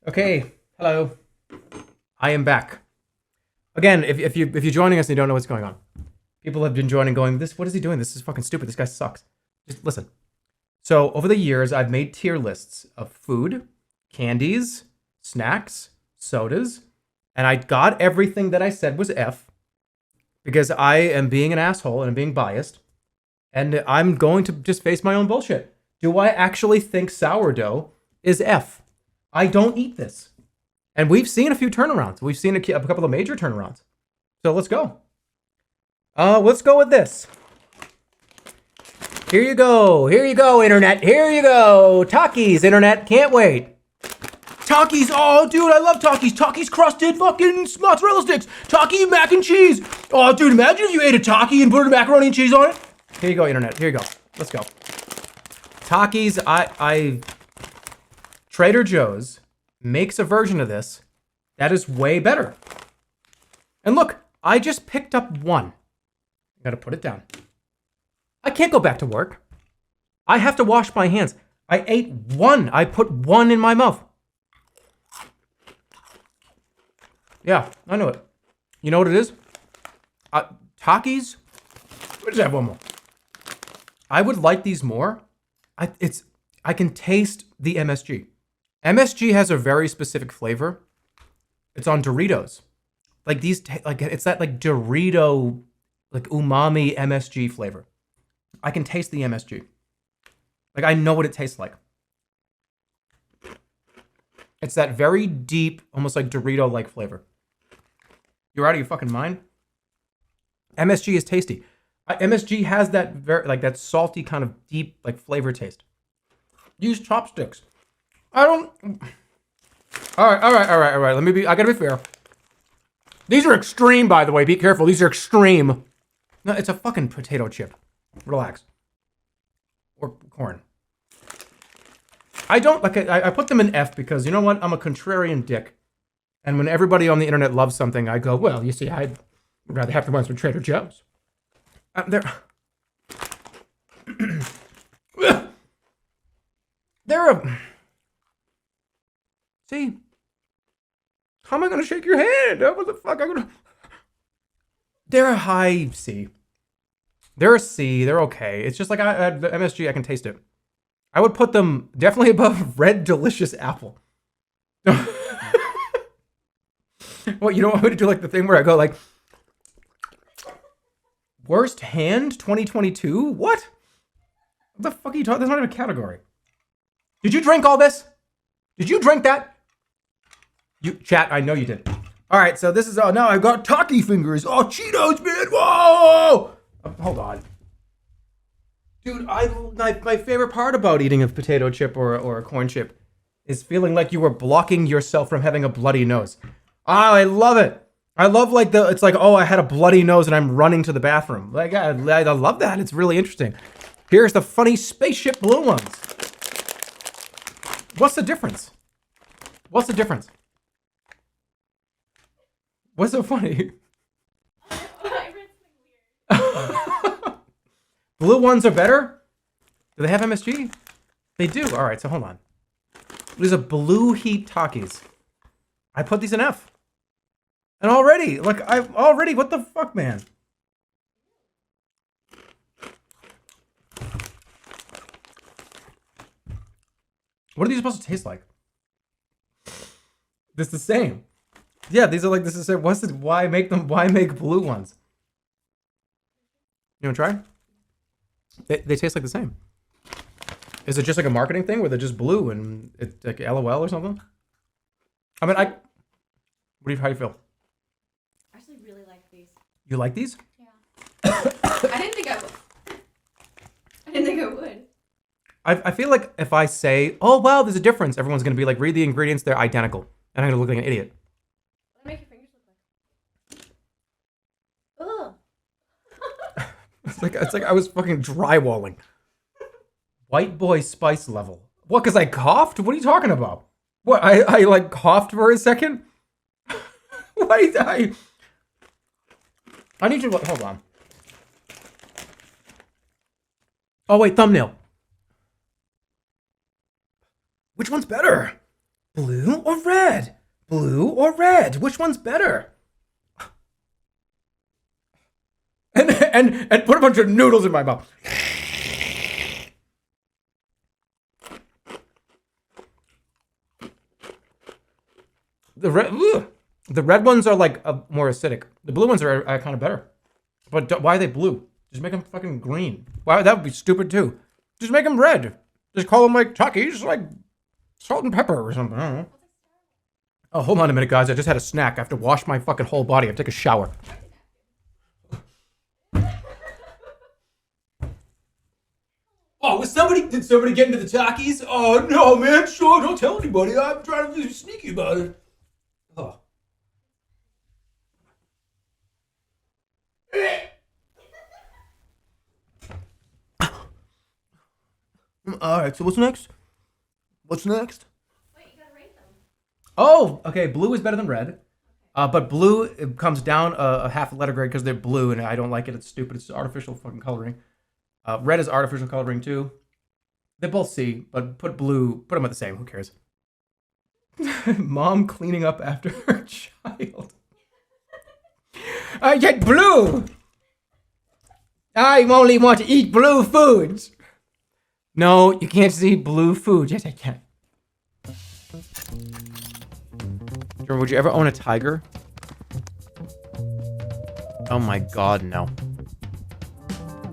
Okay. Hello. I am back. Again, if you're joining us and you don't know what's going on, people have been joining going, what is he doing? This is fucking stupid. This guy sucks. Just listen. So over the years, I've made tier lists of food, candies, snacks, sodas, and I got everything that I said was F because I am being an asshole and I'm being biased, and I'm going to just face my own bullshit. Do I actually think sourdough is F? I don't eat this. And we've seen a few turnarounds. We've seen a couple of major turnarounds. So let's go. Let's go with this. Here you go. Here you go, internet. Here you go. Takis, internet. Can't wait. Takis. Oh, dude, I love Takis. Takis crusted fucking mozzarella sticks. Taki mac and cheese. Oh, dude, imagine if you ate a Taki and put macaroni and cheese on it. Here you go, internet. Here you go. Let's go. Takis, Trader Joe's makes a version of this that is way better. And look, I just picked up one. I gotta put it down. I can't go back to work. I have to wash my hands. I ate one. I put one in my mouth. Yeah, I know it. You know what it is? Takis. Let's have one more. I would like these more. I can taste the MSG. MSG has a very specific flavor. It's on Doritos. Like these, it's that like Dorito, like umami MSG flavor. I can taste the MSG. Like I know what it tastes like. It's that very deep, almost like Dorito-like flavor. You're out of your fucking mind? MSG is tasty. MSG has that very, like that salty kind of deep, like flavor taste. Use chopsticks. I don't. All right. I gotta be fair. These are extreme, by the way. Be careful. These are extreme. No, it's a fucking potato chip. Relax. Or corn. I don't like. I put them in F because you know what? I'm a contrarian dick. And when everybody on the internet loves something, I go, well, you see, I'd rather have the ones from Trader Joe's. They're a. See? How am I gonna shake your hand? What the fuck? They're a high C. They're a C. They're okay. It's just like the MSG. I can taste it. I would put them definitely above Red Delicious Apple. What, you don't want me to do like the thing where I go like, worst hand 2022? What? What the fuck are you talking? That's not even a category. Did you drink all this? Did you drink that? You chat, I know you did. All right, so this is now I've got Taki fingers. Oh, Cheetos, man. Whoa! Hold on. Dude, my favorite part about eating a potato chip or a corn chip is feeling like you were blocking yourself from having a bloody nose. Oh, I love it. I love like it's like, oh, I had a bloody nose and I'm running to the bathroom. Like, I love that. It's really interesting. Here's the funny spaceship blue ones. What's the difference? What's the difference? What's so funny? Blue ones are better? Do they have MSG? They do. All right, so hold on. These are blue heat Takis. I put these in F. And already, like, what the fuck, man? What are these supposed to taste like? This the same. Yeah, these are like this is the same. What's the why make blue ones? You wanna try? They taste like the same. Is it just like a marketing thing where they're just blue and it's like LOL or something? I mean, how do you feel? I actually really like these. You like these? Yeah. I didn't think I would. I feel like if I say, oh, wow, there's a difference, everyone's going to be like, read the ingredients, they're identical. And I'm going to look like an idiot. What do make your fingers look like? Ugh. It's like I was fucking drywalling. White boy spice level. What, because I coughed? What are you talking about? What, I like coughed for a second? Wait, I need to, hold on. Oh, wait, thumbnail. Which one's better? Blue or red? Blue or red? Which one's better? And put a bunch of noodles in my mouth. The red ones are like more acidic. The blue ones are kind of better. But why are they blue? Just make them fucking green. Why? That would be stupid too. Just make them red. Just call them like Takis, like Salt and pepper or something. I don't know. Oh, hold on a minute, guys. I just had a snack. I have to wash my fucking whole body. I have to take a shower. Oh, did somebody get into the takis? Oh, no, man. Sure, don't tell anybody. I'm trying to be sneaky about it. Oh. Alright, so what's next? What's next? Wait, you gotta rate them. Oh, okay. Blue is better than red. But blue it comes down a half a letter grade because they're blue, and I don't like it. It's stupid. It's artificial fucking coloring. Red is artificial coloring too. They're both C, but put them at the same. Who cares? Mom cleaning up after her child. I get blue. I only want to eat blue foods. No, you can't see blue food. Yes, I can. Would you ever own a tiger? Oh my god, no.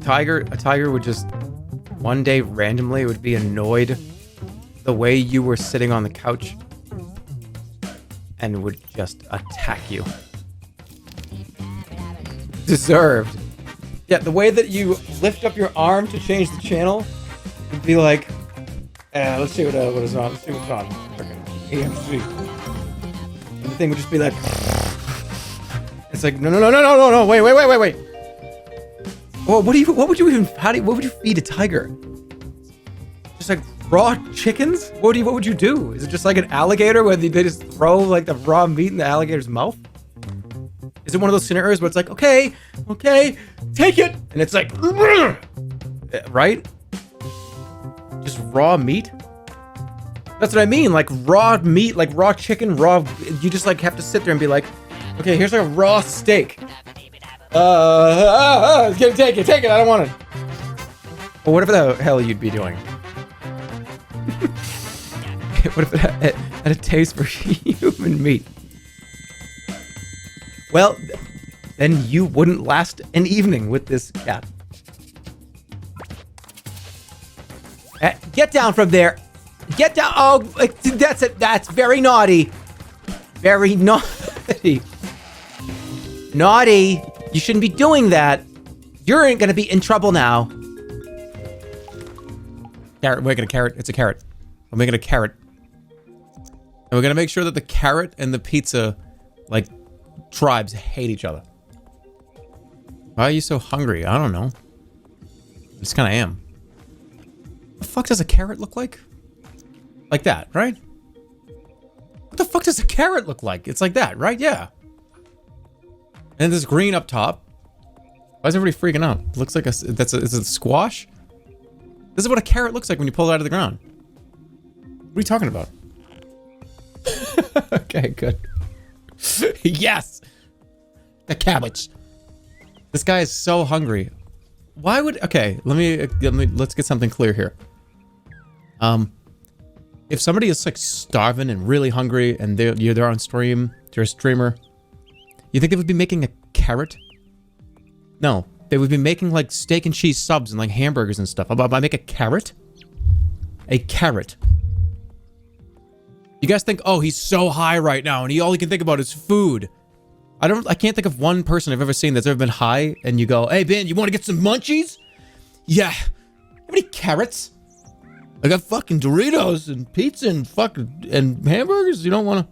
A tiger would just one day randomly would be annoyed the way you were sitting on the couch and would just attack you. Deserved. Yeah, the way that you lift up your arm to change the channel would be like, let's see what is on. Let's see what's on. AMC. And the thing would just be like, it's like, no, wait. Well, what would you feed a tiger? Just like raw chickens? What would you do? Is it just like an alligator where they just throw like the raw meat in the alligator's mouth? Is it one of those scenarios where it's like, okay, take it, and it's like, right? Just raw meat? That's what I mean, like raw meat, like raw chicken, you just like have to sit there and be like, okay, here's a raw steak. Take it, I don't want it. Well, whatever the hell you'd be doing. What if it had a taste for human meat? Well, then you wouldn't last an evening with this cat. Get down from there. Get down. Oh, that's it. That's very naughty. Very naughty. Naughty. You shouldn't be doing that. You're going to be in trouble now. Carrot. We're making a carrot. It's a carrot. We're making a carrot. And we're going to make sure that the carrot and the pizza, like, tribes hate each other. Why are you so hungry? I don't know. I just kind of am. What the fuck does a carrot look like? Like that, right? What the fuck does a carrot look like? It's like that, right? Yeah. And there's green up top. Why is everybody freaking out? It looks like is it a squash? This is what a carrot looks like when you pull it out of the ground. What are you talking about? Okay, good. Yes! The cabbage. This guy is so hungry. Why would... Okay, let's get something clear here. If somebody is like starving and really hungry and they're on stream, they're a streamer, you think they would be making a carrot? No, they would be making like steak and cheese subs and like hamburgers and stuff. I make a carrot? A carrot. You guys think, oh, he's so high right now and all he can think about is food. I can't think of one person I've ever seen that's ever been high and you go, hey Ben, you want to get some munchies? Yeah. How many carrots? I got fucking Doritos and pizza and hamburgers. You don't want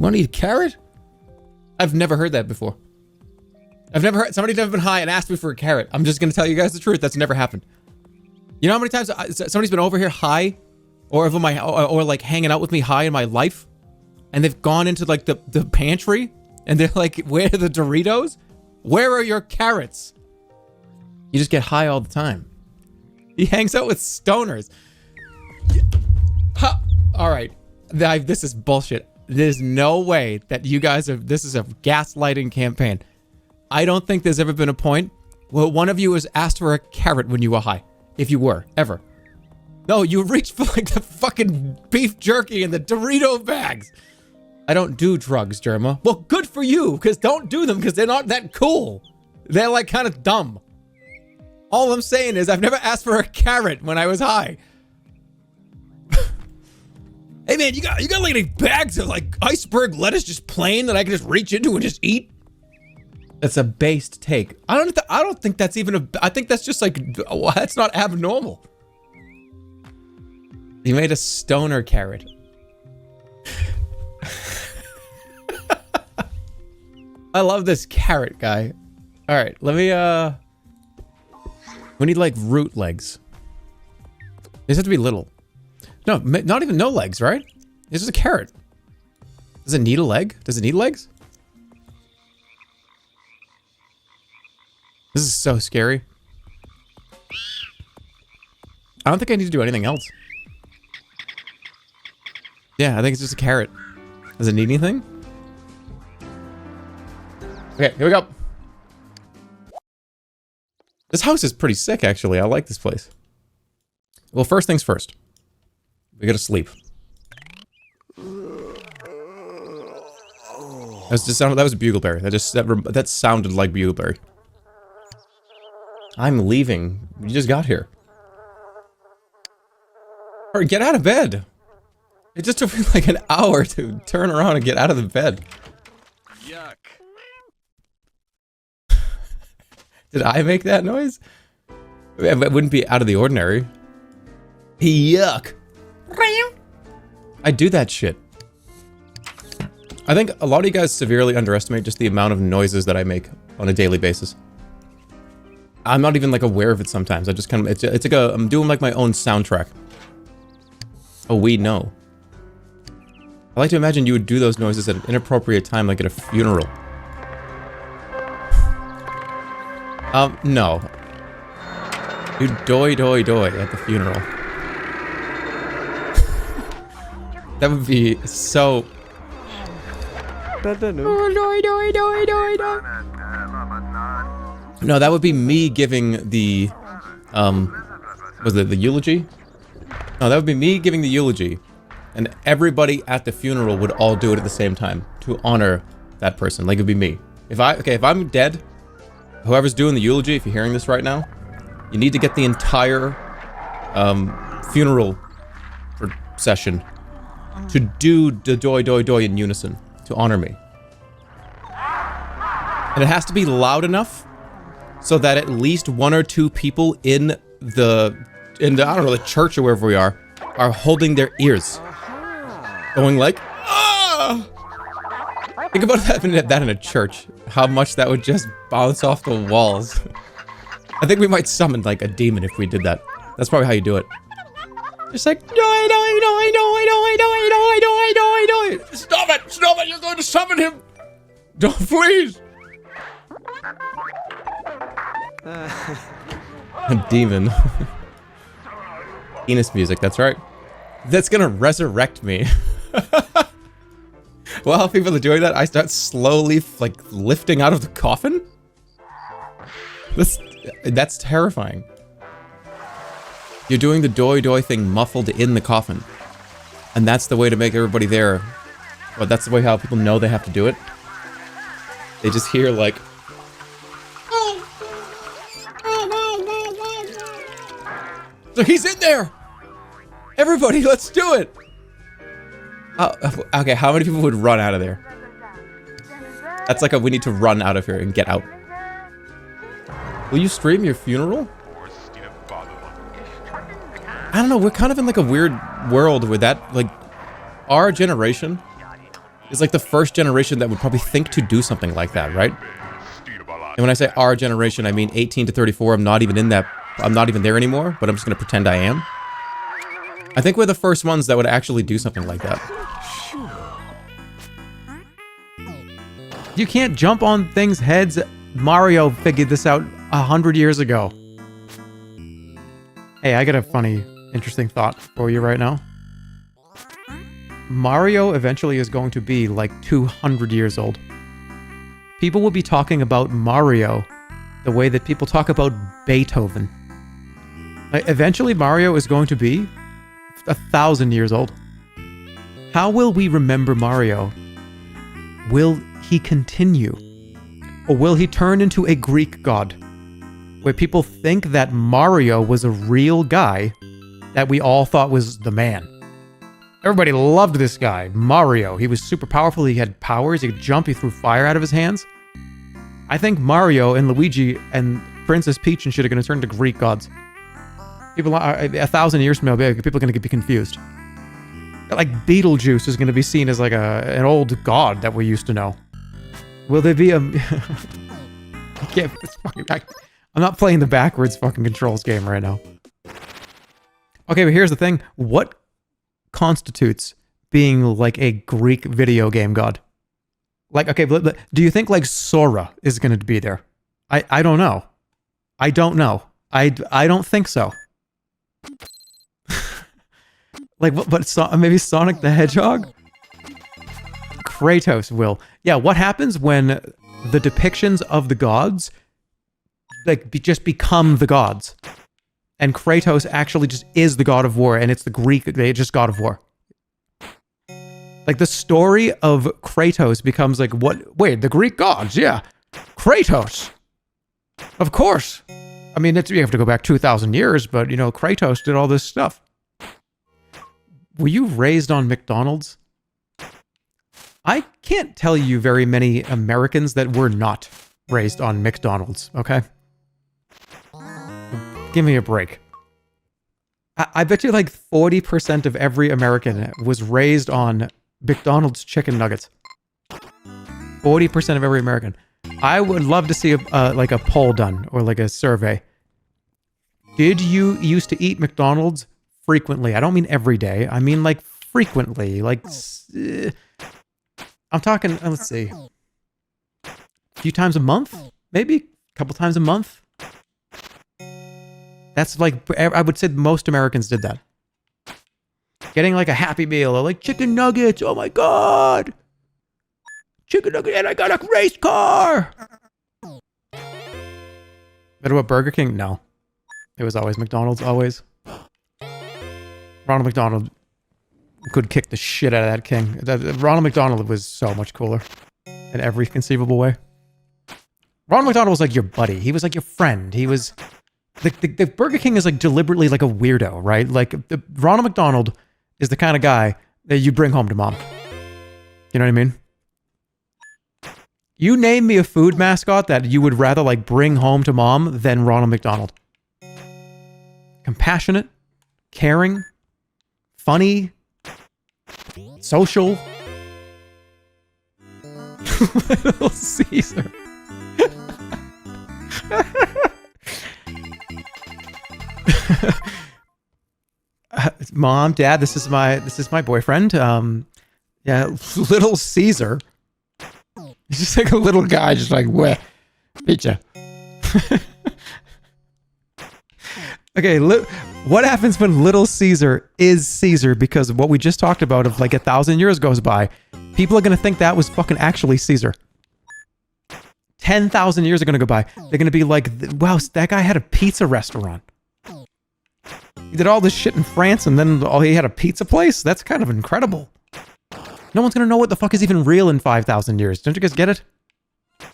to eat a carrot? I've never heard that before. I've never heard somebody's never been high and asked me for a carrot. I'm just gonna tell you guys the truth. That's never happened. You know how many times somebody's been over here high, or like hanging out with me high in my life, and they've gone into like the pantry and they're like, "Where are the Doritos? Where are your carrots?" You just get high all the time. He hangs out with stoners. All right, this is bullshit. There's no way that you guys are. This is a gaslighting campaign. I don't think there's ever been a point where one of you was asked for a carrot when you were high. If you were, ever. No, you reached for like the fucking beef jerky and the Dorito bags. I don't do drugs, Jerma. Well, good for you, because don't do them because they're not that cool. They're like kind of dumb. All I'm saying is I've never asked for a carrot when I was high. Hey man, you got like any bags of like iceberg lettuce just plain that I can just reach into and just eat? That's a based take. I don't think that's even a. I think that's just like, well, that's not abnormal. You made a stoner carrot. I love this carrot guy. All right, let me. We need like root legs. These have to be little. No, not even no legs, right? This is a carrot. Does it need a leg? Does it need legs? This is so scary. I don't think I need to do anything else. Yeah, I think it's just a carrot. Does it need anything? Okay, here we go. This house is pretty sick, actually. I like this place. Well, first things first. We gotta sleep. That was a bugleberry. That sounded like bugleberry. I'm leaving. You just got here. Or get out of bed. It just took me like an hour to turn around and get out of the bed. Yuck. Did I make that noise? It wouldn't be out of the ordinary. Yuck. I do that shit. I think a lot of you guys severely underestimate just the amount of noises that I make on a daily basis. I'm not even like aware of it sometimes. I just kind of, it's like I'm doing like my own soundtrack. Oh, we know. I like to imagine you would do those noises at an inappropriate time, like at a funeral. No. You doy doy doy at the funeral. That would be so... No, that would be me giving the... was it the eulogy? No, that would be me giving the eulogy. And everybody at the funeral would all do it at the same time to honor that person. Like, it'd be me. If I'm dead, whoever's doing the eulogy, if you're hearing this right now, you need to get the entire funeral session to do the doy doy doy in unison to honor me. And it has to be loud enough so that at least one or two people in the I don't know, the church or wherever we are holding their ears. Going like, ah! Think about that in a church. How much that would just bounce off the walls. I think we might summon like a demon if we did that. That's probably how you do it. Just like, doy, doy, doy, doy, doy, doy, doy, doy, doy, doy. Stop it! Stop it! You're going to summon him! Don't, please! A demon. Penis music, that's right. That's gonna resurrect me. While people are doing that, I start slowly, like, lifting out of the coffin? That's terrifying. You're doing the doy doy thing muffled in the coffin. And that's the way to make everybody there. Well, that's the way how people know they have to do it. They just hear, like... So he's in there! Everybody, let's do it! Okay, how many people would run out of there? That's like we need to run out of here and get out. Will you stream your funeral? I don't know, we're kind of in like a weird world where that, like, our generation is like the first generation that would probably think to do something like that, right? And when I say our generation, I mean 18 to 34. I'm not even there anymore, but I'm just gonna pretend I am. I think we're the first ones that would actually do something like that. You can't jump on things' heads. Mario figured this out 100 years ago. Hey, I got a funny, interesting thought for you right now. Mario eventually is going to be like 200 years old. People will be talking about Mario the way that people talk about Beethoven. Like, eventually Mario is going to be 1,000 years old. How will we remember Mario? Will he continue? Or will he turn into a Greek god? Where people think that Mario was a real guy that we all thought was the man. Everybody loved this guy, Mario. He was super powerful. He had powers. He could jump. He threw fire out of his hands. I think Mario and Luigi and Princess Peach and shit are going to turn to Greek gods. People, 1,000 years from now, people are going to be confused. Like Beetlejuice is going to be seen as like an old god that we used to know. Will there be a... I can't... I'm not playing the backwards fucking controls game right now. Okay, but here's the thing. What constitutes being like a Greek video game god? Like, okay, but do you think like Sora is going to be there? I don't know. I don't know. I don't think so. Like, but maybe Sonic the Hedgehog? Kratos will. Yeah, what happens when the depictions of the gods like just become the gods? And Kratos actually just is the god of war, and it's the Greek, they just god of war. Like the story of Kratos becomes like, what? Wait, the Greek gods? Yeah. Kratos. Of course. I mean, you have to go back 2,000 years, but you know, Kratos did all this stuff. Were you raised on McDonald's? I can't tell you very many Americans that were not raised on McDonald's, okay? Give me a break. I bet you like 40% of every American was raised on McDonald's chicken nuggets. 40% of every American. I would love to see like a poll done or like a survey. Did you used to eat McDonald's frequently? I don't mean every day. I mean like frequently. Like, I'm talking, let's see. A few times a month? Maybe? A couple times a month? That's like, I would say most Americans did that. Getting like a Happy Meal or like chicken nuggets. Oh my God. Chicken nugget and I got a race car. What about Burger King? No. It was always McDonald's, always. Ronald McDonald could kick the shit out of that king. Ronald McDonald was so much cooler in every conceivable way. Ronald McDonald was like your buddy. He was like your friend. He was... The Burger King is like deliberately like a weirdo, right? Like Ronald McDonald is the kind of guy that you bring home to mom. You know what I mean? You name me a food mascot that you would rather like bring home to mom than Ronald McDonald. Compassionate, caring, funny, social. Little Caesar. Mom, Dad, this is my boyfriend. Yeah, Little Caesar. He's just like a little guy, just like, where? Pizza. Okay, what happens when Little Caesar is Caesar because of what we just talked about of like 1,000 years goes by? People are going to think that was fucking actually Caesar. 10,000 years are going to go by. They're going to be like, wow, that guy had a pizza restaurant. He did all this shit in France and then he had a pizza place? That's kind of incredible. No one's going to know what the fuck is even real in 5,000 years. Don't you guys get it?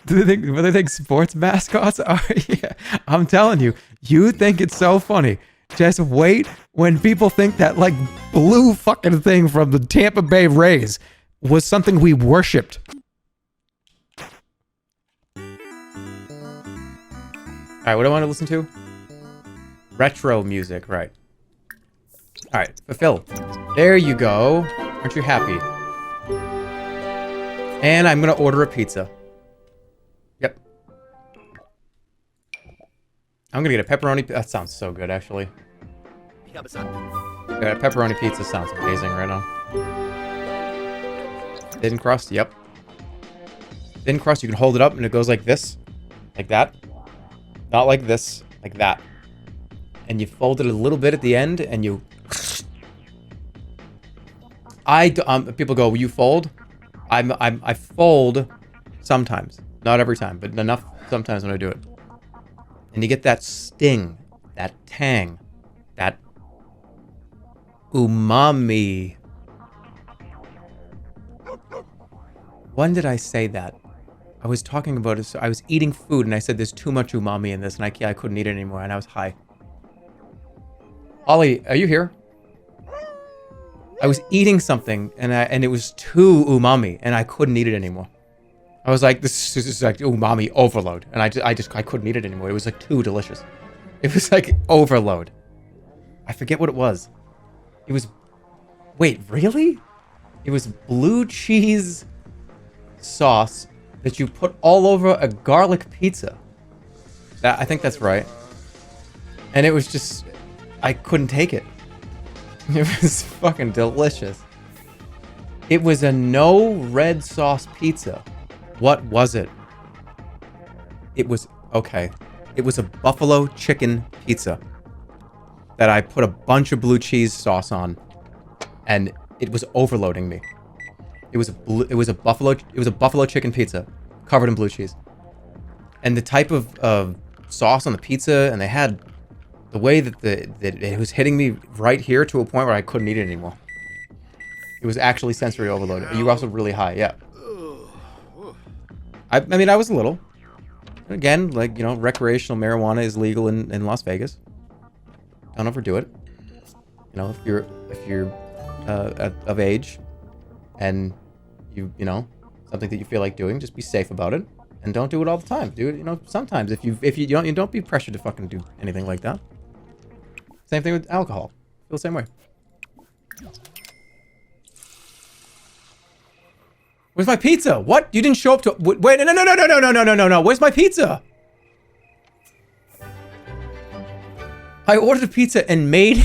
Do they think sports mascots are? Yeah, I'm telling you, you think it's so funny. Just wait when people think that like blue fucking thing from the Tampa Bay Rays was something we worshipped. All right, what do I want to listen to? Retro music, right. All right, fulfill. There you go. Aren't you happy? And I'm going to order a pizza. Yep. I'm going to get a pepperoni. That sounds so good, actually. Yeah, a pepperoni pizza sounds amazing right now. Thin crust, yep. Thin crust, you can hold it up and it goes like this. Like that. Not like this. Like that. And you fold it a little bit at the end and you... people go, will you fold? I fold sometimes. Not every time, but enough sometimes when I do it. And you get that sting, that tang, that umami. When did I say that? I was talking about it. I was eating food and I said there's too much umami in this and I couldn't eat it anymore and I was high. Ollie, are you here? I was eating something and it was too umami and I couldn't eat it anymore. I was like, this is like umami overload, and I couldn't eat it anymore. It was like too delicious. It was like overload. I forget what it was. It was, wait, really? It was blue cheese sauce that you put all over a garlic pizza. I think that's right. And it was just, I couldn't take it. It was fucking delicious. It was a no red sauce pizza. What was it? It was, okay. It was a buffalo chicken pizza that I put a bunch of blue cheese sauce on, and it was overloading me. It was a buffalo chicken pizza covered in blue cheese. And the type of sauce on the pizza, and they had the way that it was hitting me right here to a point where I couldn't eat it anymore. It was actually sensory overload. You were also really high, yeah. I mean, I was a little. Again, like, you know, recreational marijuana is legal in Las Vegas. Don't overdo it. You know, if you're of age and you know, something that you feel like doing, just be safe about it and don't do it all the time. Do it, you know, sometimes if you don't be pressured to fucking do anything like that. Same thing with alcohol. Feel the same way. Where's my pizza? What? You didn't show up to... Wait, no. Where's my pizza? I ordered a pizza and made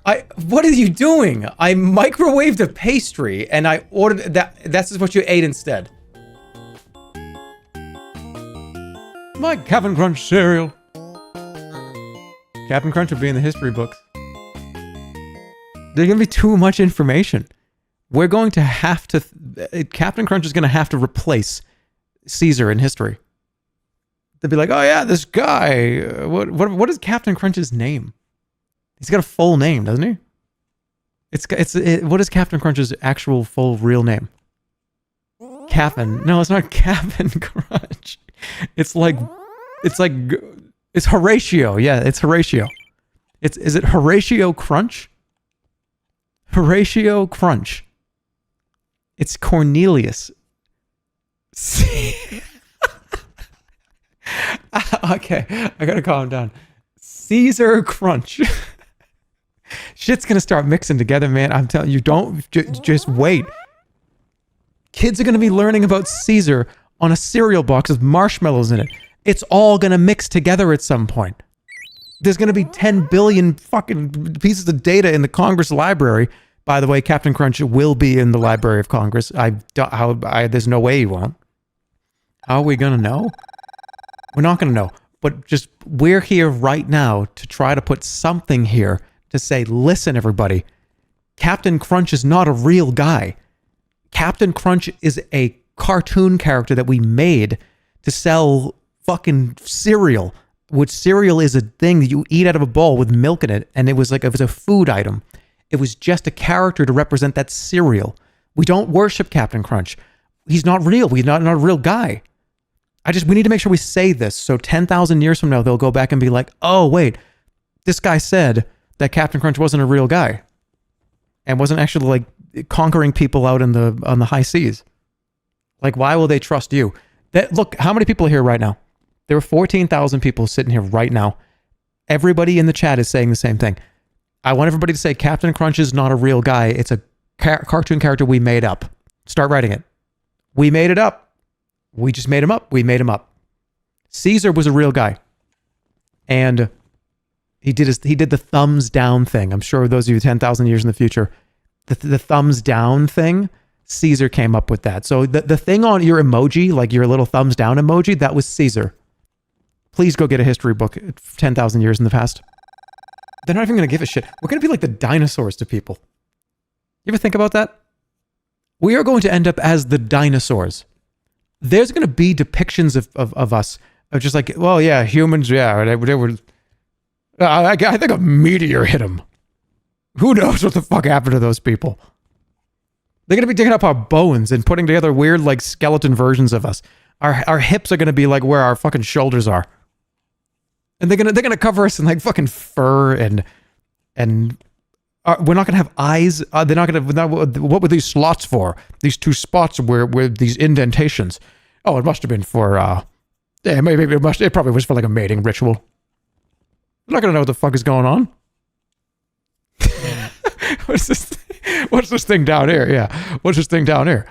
a... What are you doing? I microwaved a pastry and I ordered that. That's what you ate instead. My Captain Crunch cereal. Captain Crunch will be in the history books. There's going to be too much information. We're going to have to... Captain Crunch is going to have to replace Caesar in history. They'll be like, oh yeah, this guy... What is Captain Crunch's name? He's got a full name, doesn't he? What is Captain Crunch's actual full real name? Captain. No, it's not Captain Crunch. It's Horatio. Yeah, it's Horatio. Is it Horatio Crunch? Horatio Crunch. It's Cornelius. Okay, I gotta calm down. Caesar Crunch. Shit's gonna start mixing together, man. I'm telling you, don't just wait. Kids are gonna be learning about Caesar on a cereal box with marshmallows in it. It's all gonna mix together at some point. There's gonna be 10 billion fucking pieces of data in the Congress library. By the way, Captain Crunch will be in the Library of Congress. There's no way he won't. How are we gonna know? We're not gonna know. But just, we're here right now to try to put something here to say, listen, everybody, Captain Crunch is not a real guy. Captain Crunch is a cartoon character that we made to sell fucking cereal. Which cereal is a thing that you eat out of a bowl with milk in it, and it was a food item. It was just a character to represent that cereal. We don't worship Captain Crunch. He's not real. He's not a real guy. We need to make sure we say this, so 10,000 years from now, they'll go back and be like, oh, wait, this guy said that Captain Crunch wasn't a real guy and wasn't actually, like, conquering people out on the high seas. Like, why will they trust you? Look, how many people are here right now? There are 14,000 people sitting here right now. Everybody in the chat is saying the same thing. I want everybody to say Captain Crunch is not a real guy. It's a cartoon character we made up. Start writing it. We made it up. We just made him up. We made him up. Caesar was a real guy. And he did the thumbs down thing. I'm sure those of you 10,000 years in the future, the thumbs down thing, Caesar came up with that. So the thing on your emoji, like your little thumbs down emoji, that was Caesar. Please go get a history book 10,000 years in the past. They're not even going to give a shit. We're going to be like the dinosaurs to people. You ever think about that? We are going to end up as the dinosaurs. There's going to be depictions of us, of just like, well, yeah, humans, yeah, they were... I think a meteor hit them. Who knows what the fuck happened to those people? They're going to be digging up our bones and putting together weird, like, skeleton versions of us. Our hips are going to be like where our fucking shoulders are. And they're gonna cover us in like fucking fur and And we're not gonna have eyes. They're not gonna. What were these slots for? These two spots were these indentations. Oh, it must have been for. Yeah, maybe it must. It probably was for like a mating ritual. I'm not gonna know what the fuck is going on. What's this? What's this thing down here? Yeah, what's this thing down here?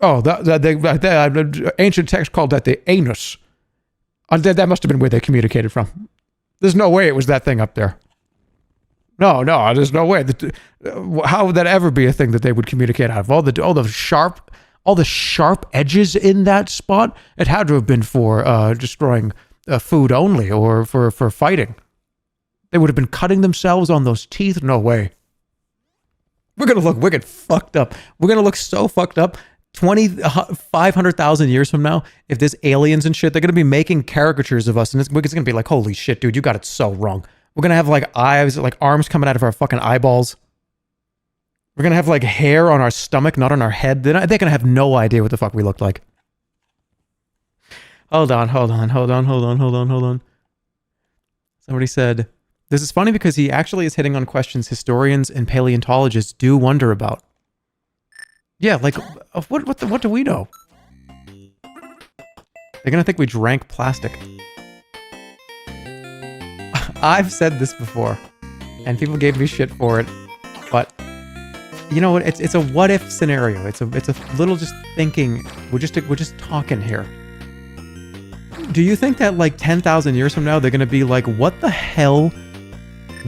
Oh, the ancient text called that the anus. That must have been where they communicated from. There's no way it was that thing up there. No, there's no way. How would that ever be a thing that they would communicate out of? All the sharp edges in that spot. It had to have been for destroying food only, or for fighting. They would have been cutting themselves on those teeth. No way. We're gonna look wicked fucked up. We're gonna look so fucked up. 500,000 years from now, if there's aliens and shit, they're gonna be making caricatures of us, and it's gonna be like, holy shit, dude, you got it so wrong. We're gonna have like eyes, like arms coming out of our fucking eyeballs. We're gonna have like hair on our stomach, not on our head. They're gonna have no idea what the fuck we look like. Hold on. Somebody said, this is funny because he actually is hitting on questions historians and paleontologists do wonder about. Yeah, like, what do we know? They're gonna think we drank plastic. I've said this before, and people gave me shit for it, but you know what? It's a what if scenario. It's a little just thinking. We're just talking here. Do you think that like 10,000 years from now they're gonna be like, what the hell?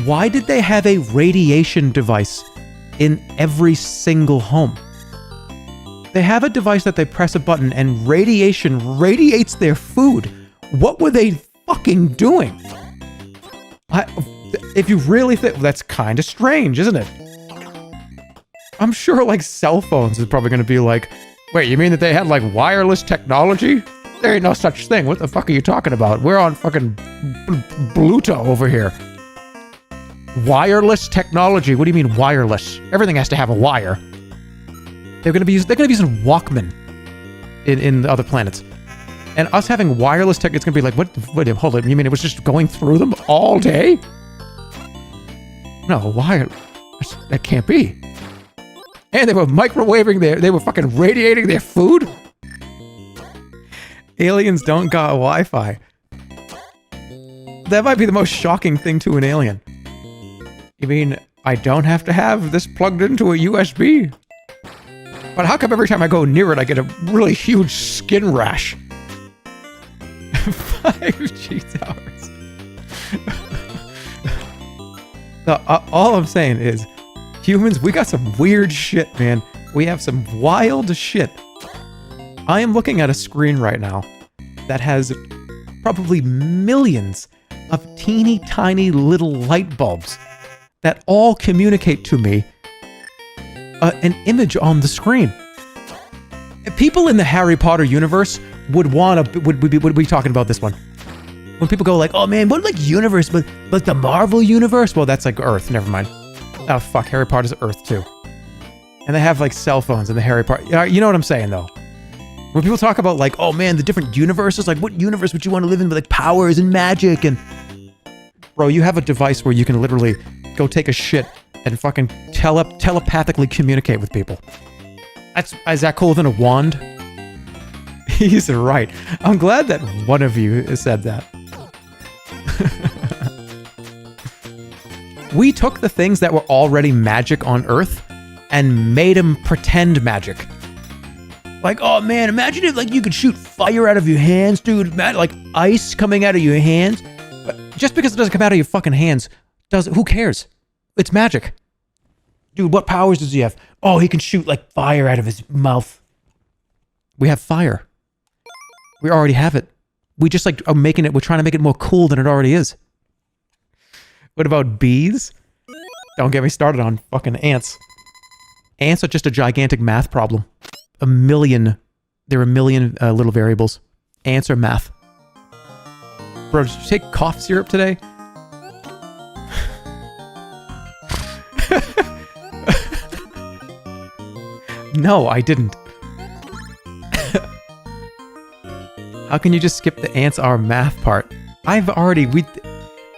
Why did they have a radiation device in every single home? They have a device that they press a button and radiation radiates their food. What were they fucking doing? If you really think, that's kind of strange, isn't it? I'm sure like cell phones is probably going to be like, wait, you mean that they had like wireless technology? There ain't no such thing. What the fuck are you talking about? We're on fucking Bluto over here. Wireless technology? What do you mean wireless? Everything has to have a wire. They're gonna be using Walkman in the other planets, and us having wireless tech. It's gonna be like, what? Wait, hold on. You mean it was just going through them all day? No, wire. That can't be. And they were microwaving they were fucking radiating their food. Aliens don't got Wi-Fi. That might be the most shocking thing to an alien. You mean I don't have to have this plugged into a USB? But how come every time I go near it, I get a really huge skin rash? 5G towers. So, all I'm saying is, humans, we got some weird shit, man. We have some wild shit. I am looking at a screen right now that has probably millions of teeny tiny little light bulbs that all communicate to me an image on the screen. People in the Harry Potter universe would be talking about this one. When people go like, oh man, what like universe, but the Marvel universe? Well, that's like Earth, never mind. Oh fuck, Harry Potter's Earth too. And they have like cell phones in the Harry Potter. You know what I'm saying though? When people talk about like, oh man, the different universes, like what universe would you want to live in with like powers and magic and... Bro, you have a device where you can literally go take a shit and fucking telepathically communicate with people. Is that cooler than a wand? He's right. I'm glad that one of you said that. We took the things that were already magic on Earth and made them pretend magic. Like, oh man, imagine if like you could shoot fire out of your hands, dude. Like ice coming out of your hands. But just because it doesn't come out of your fucking hands, who cares? It's magic. Dude, what powers does he have? Oh, he can shoot like fire out of his mouth. We have fire. We already have it. We just like are making it, we're trying to make it more cool than it already is. What about bees? Don't get me started on fucking ants. Ants are just a gigantic math problem. There are a million little variables. Ants are math. Bro, did you take cough syrup today? No, I didn't. How can you just skip the ants are math part?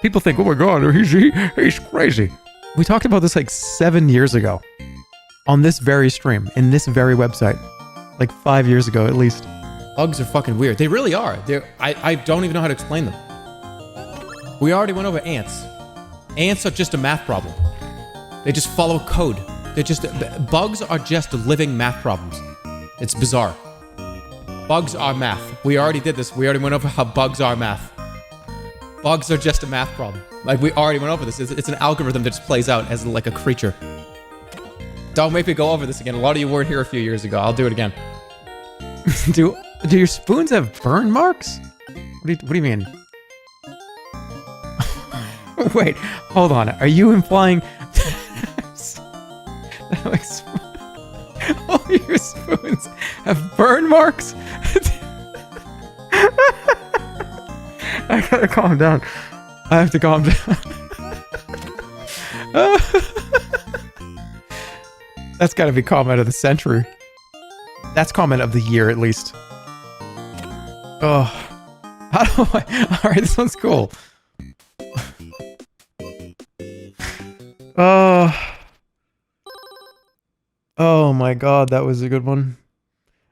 People think, oh my god, he's crazy. We talked about this like 7 years ago. On this very stream, in this very website. Like 5 years ago, at least. Bugs are fucking weird. They really are. I don't even know how to explain them. We already went over ants. Ants are just a math problem. They just follow code. Bugs are just living math problems. It's bizarre. Bugs are math. We already did this. We already went over how bugs are math. Bugs are just a math problem. Like, we already went over this. It's an algorithm that just plays out as like a creature. Don't make me go over this again. A lot of you weren't here a few years ago. I'll do it again. Do your spoons have burn marks? What do you mean? Wait, hold on. Are you implying all your spoons have burn marks? I gotta calm down. I have to calm down. That's gotta be comment of the century. That's comment of the year, at least. Oh. How do I... Alright, this one's cool. Oh my god, that was a good one.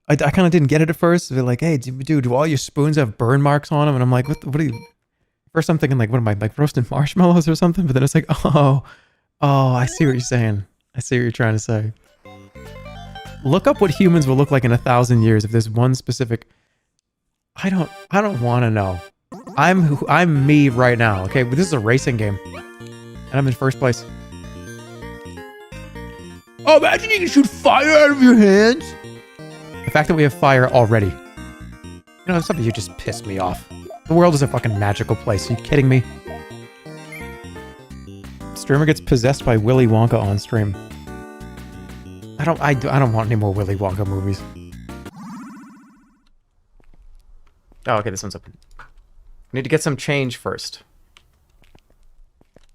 I kind of didn't get it at first. They're like, hey, dude, do all your spoons have burn marks on them? And I'm like, what are you... First I'm thinking like, what am I, like roasting marshmallows or something? But then it's like, oh, I see what you're saying. I see what you're trying to say. Look up what humans will look like in 1,000 years if there's one specific... I don't want to know. I'm me right now, okay? But this is a racing game. And I'm in first place. Oh, imagine you can shoot fire out of your hands! The fact that we have fire already. You know, something you just pissed me off. The world is a fucking magical place. Are you kidding me? Streamer gets possessed by Willy Wonka on stream. I don't want any more Willy Wonka movies. Oh, okay, this one's open. I need to get some change first.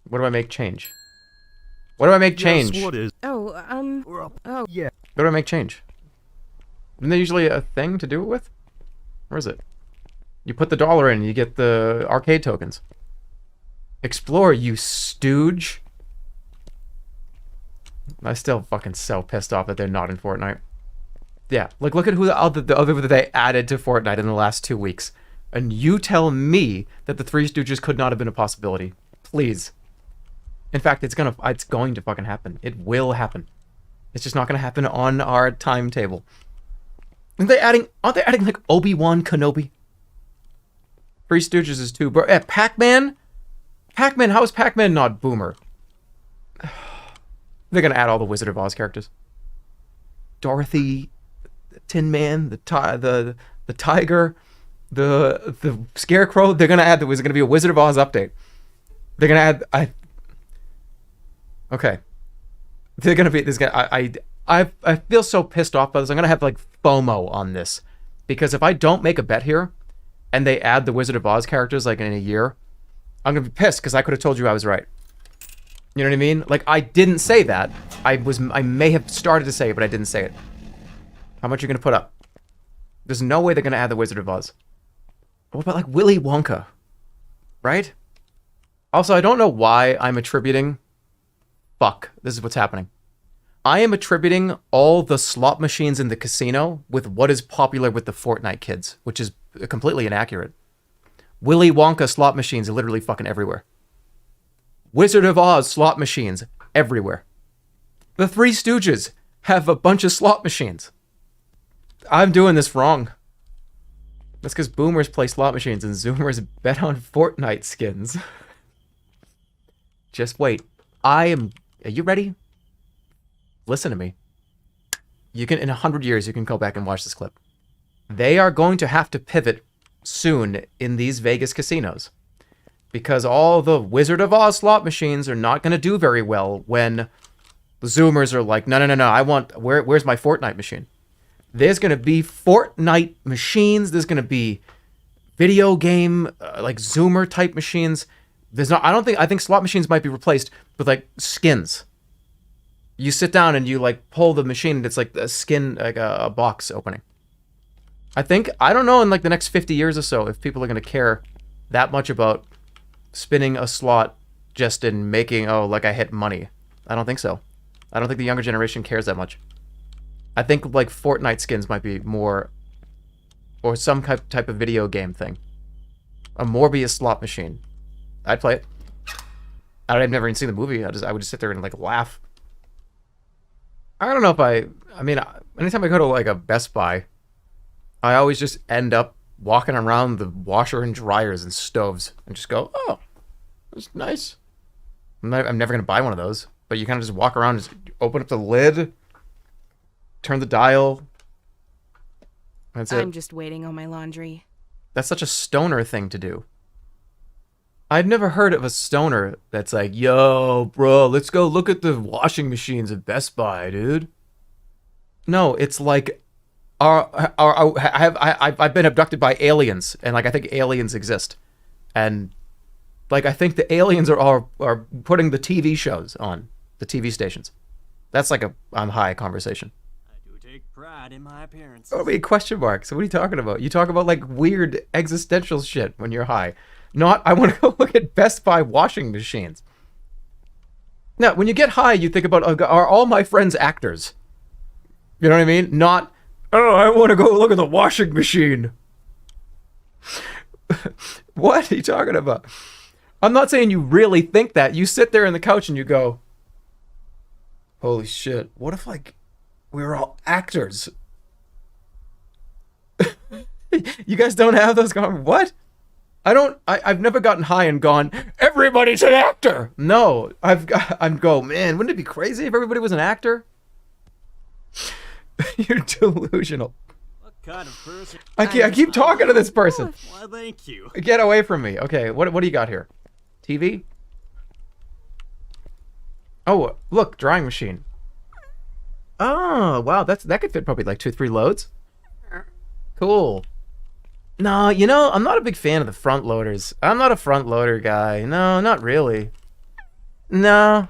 What do I make change? What do I make change? Yes, what is? Oh, Yeah. What do I make change? Isn't there usually a thing to do it with? Where is it? You put the dollar in and you get the arcade tokens. Explore, you stooge. I'm still fucking so pissed off that they're not in Fortnite. Yeah, like look at who the other that they added to Fortnite in the last 2 weeks. And you tell me that the Three Stooges could not have been a possibility. Please. In fact, it's going to fucking happen. It will happen. It's just not going to happen on our timetable. Aren't they adding like Obi-Wan Kenobi? Three Stooges is too, bro. Pac-Man? Pac-Man, how is Pac-Man not Boomer? They're going to add all the Wizard of Oz characters. Dorothy, the Tin Man, the Tiger, the Scarecrow. They're going to add, there's going to be a Wizard of Oz update. They're going to add, okay. They're going to be, I feel so pissed off by this. I'm going to have like FOMO on this. Because if I don't make a bet here, and they add the Wizard of Oz characters like in a year, I'm going to be pissed because I could have told you I was right. You know what I mean? Like, I didn't say that. I may have started to say it, but I didn't say it. How much are you going to put up? There's no way they're going to add the Wizard of Oz. What about, like, Willy Wonka? Right? Also, I don't know why I'm attributing... Fuck. This is what's happening. I am attributing all the slot machines in the casino with what is popular with the Fortnite kids, which is completely inaccurate. Willy Wonka slot machines are literally fucking everywhere. Wizard of Oz slot machines everywhere. The Three Stooges have a bunch of slot machines. I'm doing this wrong. That's because boomers play slot machines and zoomers bet on Fortnite skins. Just wait. Are you ready? Listen to me. You can, in 100 years, you can go back and watch this clip. They are going to have to pivot soon in these Vegas casinos. Because all the Wizard of Oz slot machines are not going to do very well when the Zoomers are like, no, I want, where's my Fortnite machine? There's going to be Fortnite machines. There's going to be video game, like Zoomer type machines. I think slot machines might be replaced with like skins. You sit down and you like pull the machine and it's like a skin, like a box opening. I don't know in like the next 50 years or so if people are going to care that much about spinning a slot just in making, oh, like I hit money. I don't think so. I don't think the younger generation cares that much. I think like Fortnite skins might be more, or some type of video game thing. A Morbius slot machine. I'd play it. I've never even seen the movie. I would just sit there and like laugh. I don't know if I mean, anytime I go to like a Best Buy, I always just end up walking around the washer and dryers and stoves and just go, oh, that's nice. I'm never going to buy one of those, but you kind of just walk around, just open up the lid, turn the dial. That's it. I'm just waiting on my laundry. That's such a stoner thing to do. I've never heard of a stoner that's like, yo, bro, let's go look at the washing machines at Best Buy, dude. No, it's like, I've been abducted by aliens, and like I think aliens exist, and like I think the aliens are putting the TV shows on the TV stations. That's like a I'm high conversation. I do take pride in my appearance. Oh, wait, question marks. What are you talking about? You talk about like weird existential shit when you're high. Not, I want to go look at Best Buy washing machines. Now, when you get high, you think about, are all my friends actors? You know what I mean? Not, oh, I want to go look at the washing machine. What are you talking about? I'm not saying you really think that. You sit there on the couch and you go, holy shit, what if like we were all actors? You guys don't have those going, what? I've never gotten high and gone, everybody's an actor. No, I'm go, man, wouldn't it be crazy if everybody was an actor? You're delusional. What kind of person? I keep talking to this person. Why, thank you. Get away from me. Okay, what do you got here? TV? Oh, look, drying machine. Oh, wow, that could fit probably like 2-3 loads. Cool. No, you know, I'm not a big fan of the front loaders. I'm not a front loader guy. No, not really. No.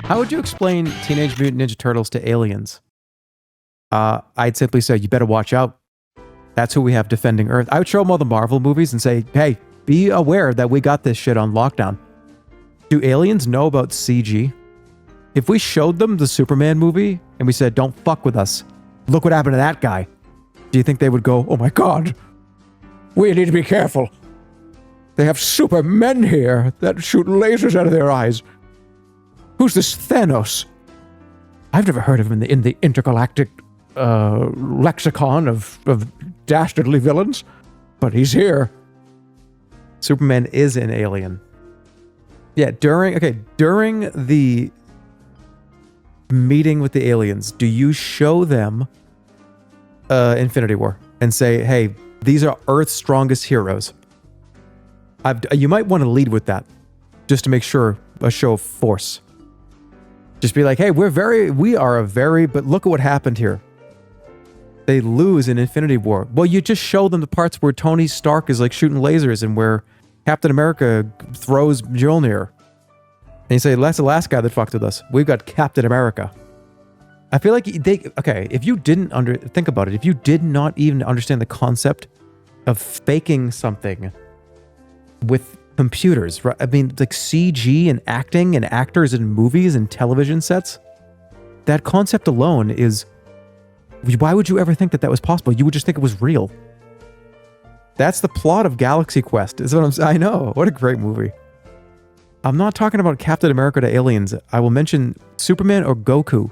How would you explain Teenage Mutant Ninja Turtles to aliens? I'd simply say, you better watch out. That's who we have defending Earth. I would show them all the Marvel movies and say, hey, be aware that we got this shit on lockdown. Do aliens know about CG? If we showed them the Superman movie and we said, don't fuck with us, look what happened to that guy, do you think they would go, oh my god, we need to be careful. They have supermen here that shoot lasers out of their eyes. Who's this Thanos? I've never heard of him in the intergalactic lexicon of dastardly villains, but he's here. Superman is an alien. Yeah, during the meeting with the aliens, do you show them Infinity War and say, hey, these are Earth's strongest heroes? You might want to lead with that, just to make sure a show of force. Just be like, hey, but look at what happened here. They lose in Infinity War. Well, you just show them the parts where Tony Stark is like shooting lasers and where Captain America throws Mjolnir. And you say, that's the last guy that fucked with us. We've got Captain America. I feel like if you didn't think about it, if you did not even understand the concept of faking something with computers, right? I mean, like CG and acting and actors in movies and television sets, that concept alone is, why would you ever think that was possible? You would just think it was real. That's the plot of Galaxy Quest, is what I'm saying. I know, what a great movie. I'm not talking about Captain America to aliens. I will mention Superman or Goku.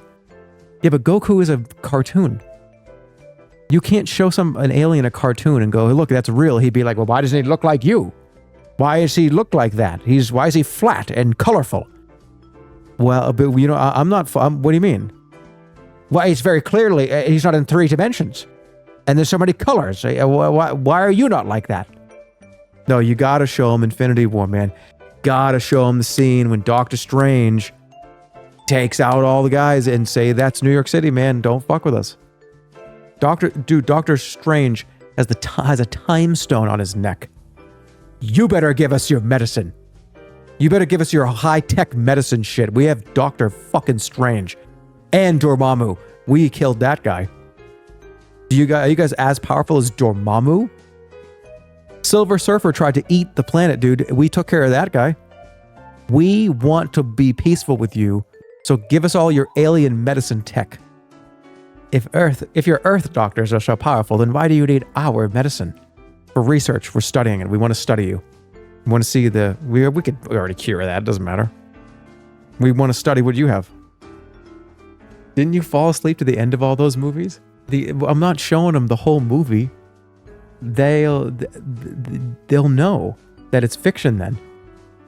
Yeah, but Goku is a cartoon. You can't show an alien a cartoon and go, hey, look, that's real. He'd be like, well, why doesn't he look like you? Why does he look like that? Why is he flat and colorful? Well, but you know, what do you mean? Well, he's very clearly, he's not in 3 dimensions. And there's so many colors. Why are you not like that? No, you gotta show him Infinity War, man. Gotta show him the scene when Doctor Strange takes out all the guys and say, that's New York City, man. Don't fuck with us. Doctor Strange has a time stone on his neck. You better give us your medicine. You better give us your high-tech medicine shit. We have Doctor fucking Strange. And Dormammu. We killed that guy. Are you guys as powerful as Dormammu? Silver Surfer tried to eat the planet, dude. We took care of that guy. We want to be peaceful with you, so give us all your alien medicine tech. If your Earth doctors are so powerful, then why do you need our medicine? For research, we're studying it. We want to study you. We want to see we could already cure that. It doesn't matter. We want to study what you have. Didn't you fall asleep to the end of all those movies? I'm not showing them the whole movie. They'll know that it's fiction then.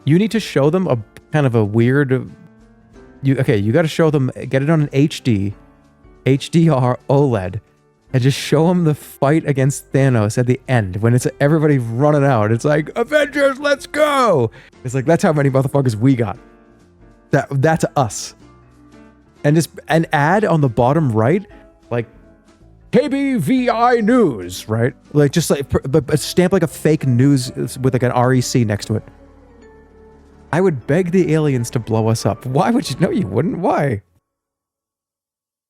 You need to show them a kind of a weird... You got to show them, get it on an HDR OLED, and just show them the fight against Thanos at the end when it's everybody running out. It's like, Avengers, let's go! It's like, that's how many motherfuckers we got. That's us. And add on the bottom right, like, KBVI News, right? Like, just like, but stamp like a fake news with like an REC next to it. I would beg the aliens to blow us up. Why would you? No, you wouldn't. Why?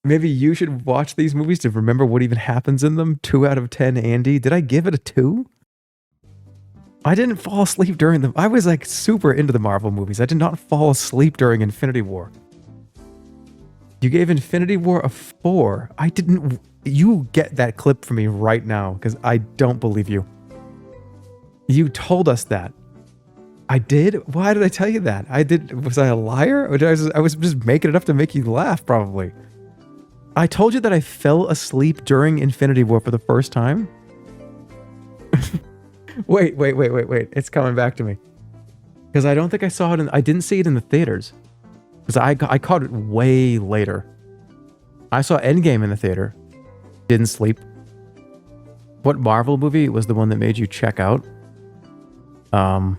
Maybe you should watch these movies to remember what even happens in them. 2 out of 10, Andy. Did I give it a 2? I didn't fall asleep during them. I was like super into the Marvel movies. I did not fall asleep during Infinity War. You gave Infinity War a 4. I didn't. You get that clip from me right now, because I don't believe you. You told us that. I did? Why did I tell you that? Was I a liar? Or I was just making it up to make you laugh, probably. I told you that I fell asleep during Infinity War for the first time. Wait. It's coming back to me. Because I don't think I saw it I didn't see it in the theaters. Because I caught it way later. I saw Endgame in the theater. Didn't sleep. What Marvel movie was the one that made you check out? I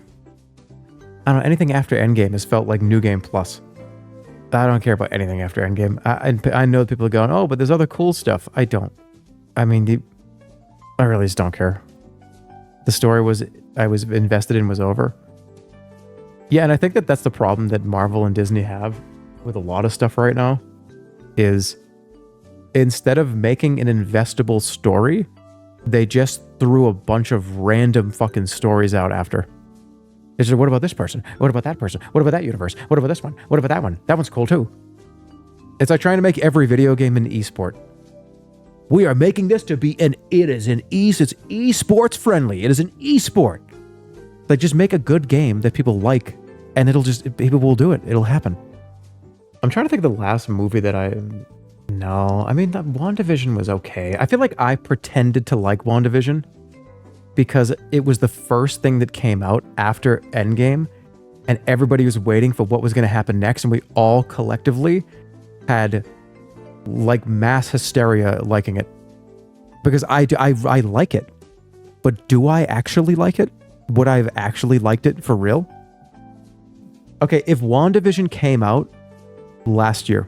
don't know, anything after Endgame has felt like New Game Plus. I don't care about anything after Endgame. I know people are going, oh, but there's other cool stuff. I don't. I mean, I really just don't care. The story I was invested in was over. Yeah, and I think that's the problem that Marvel and Disney have with a lot of stuff right now, is instead of making an investable story, they just threw a bunch of random fucking stories out after. It's just, what about this person? What about that person? What about that universe? What about this one? What about that one? That one's cool too. It's like trying to make every video game an esport. We are making this to be it's esports friendly. It is an esport. Like, just make a good game that people like, and people will do it. It'll happen. I'm trying to think of the last movie that no, I mean, that WandaVision was okay. I feel like I pretended to like WandaVision because it was the first thing that came out after Endgame, and everybody was waiting for what was going to happen next, and we all collectively had like mass hysteria liking it. Because I like it. But do I actually like it? Would I have actually liked it for real? Okay, if WandaVision came out last year,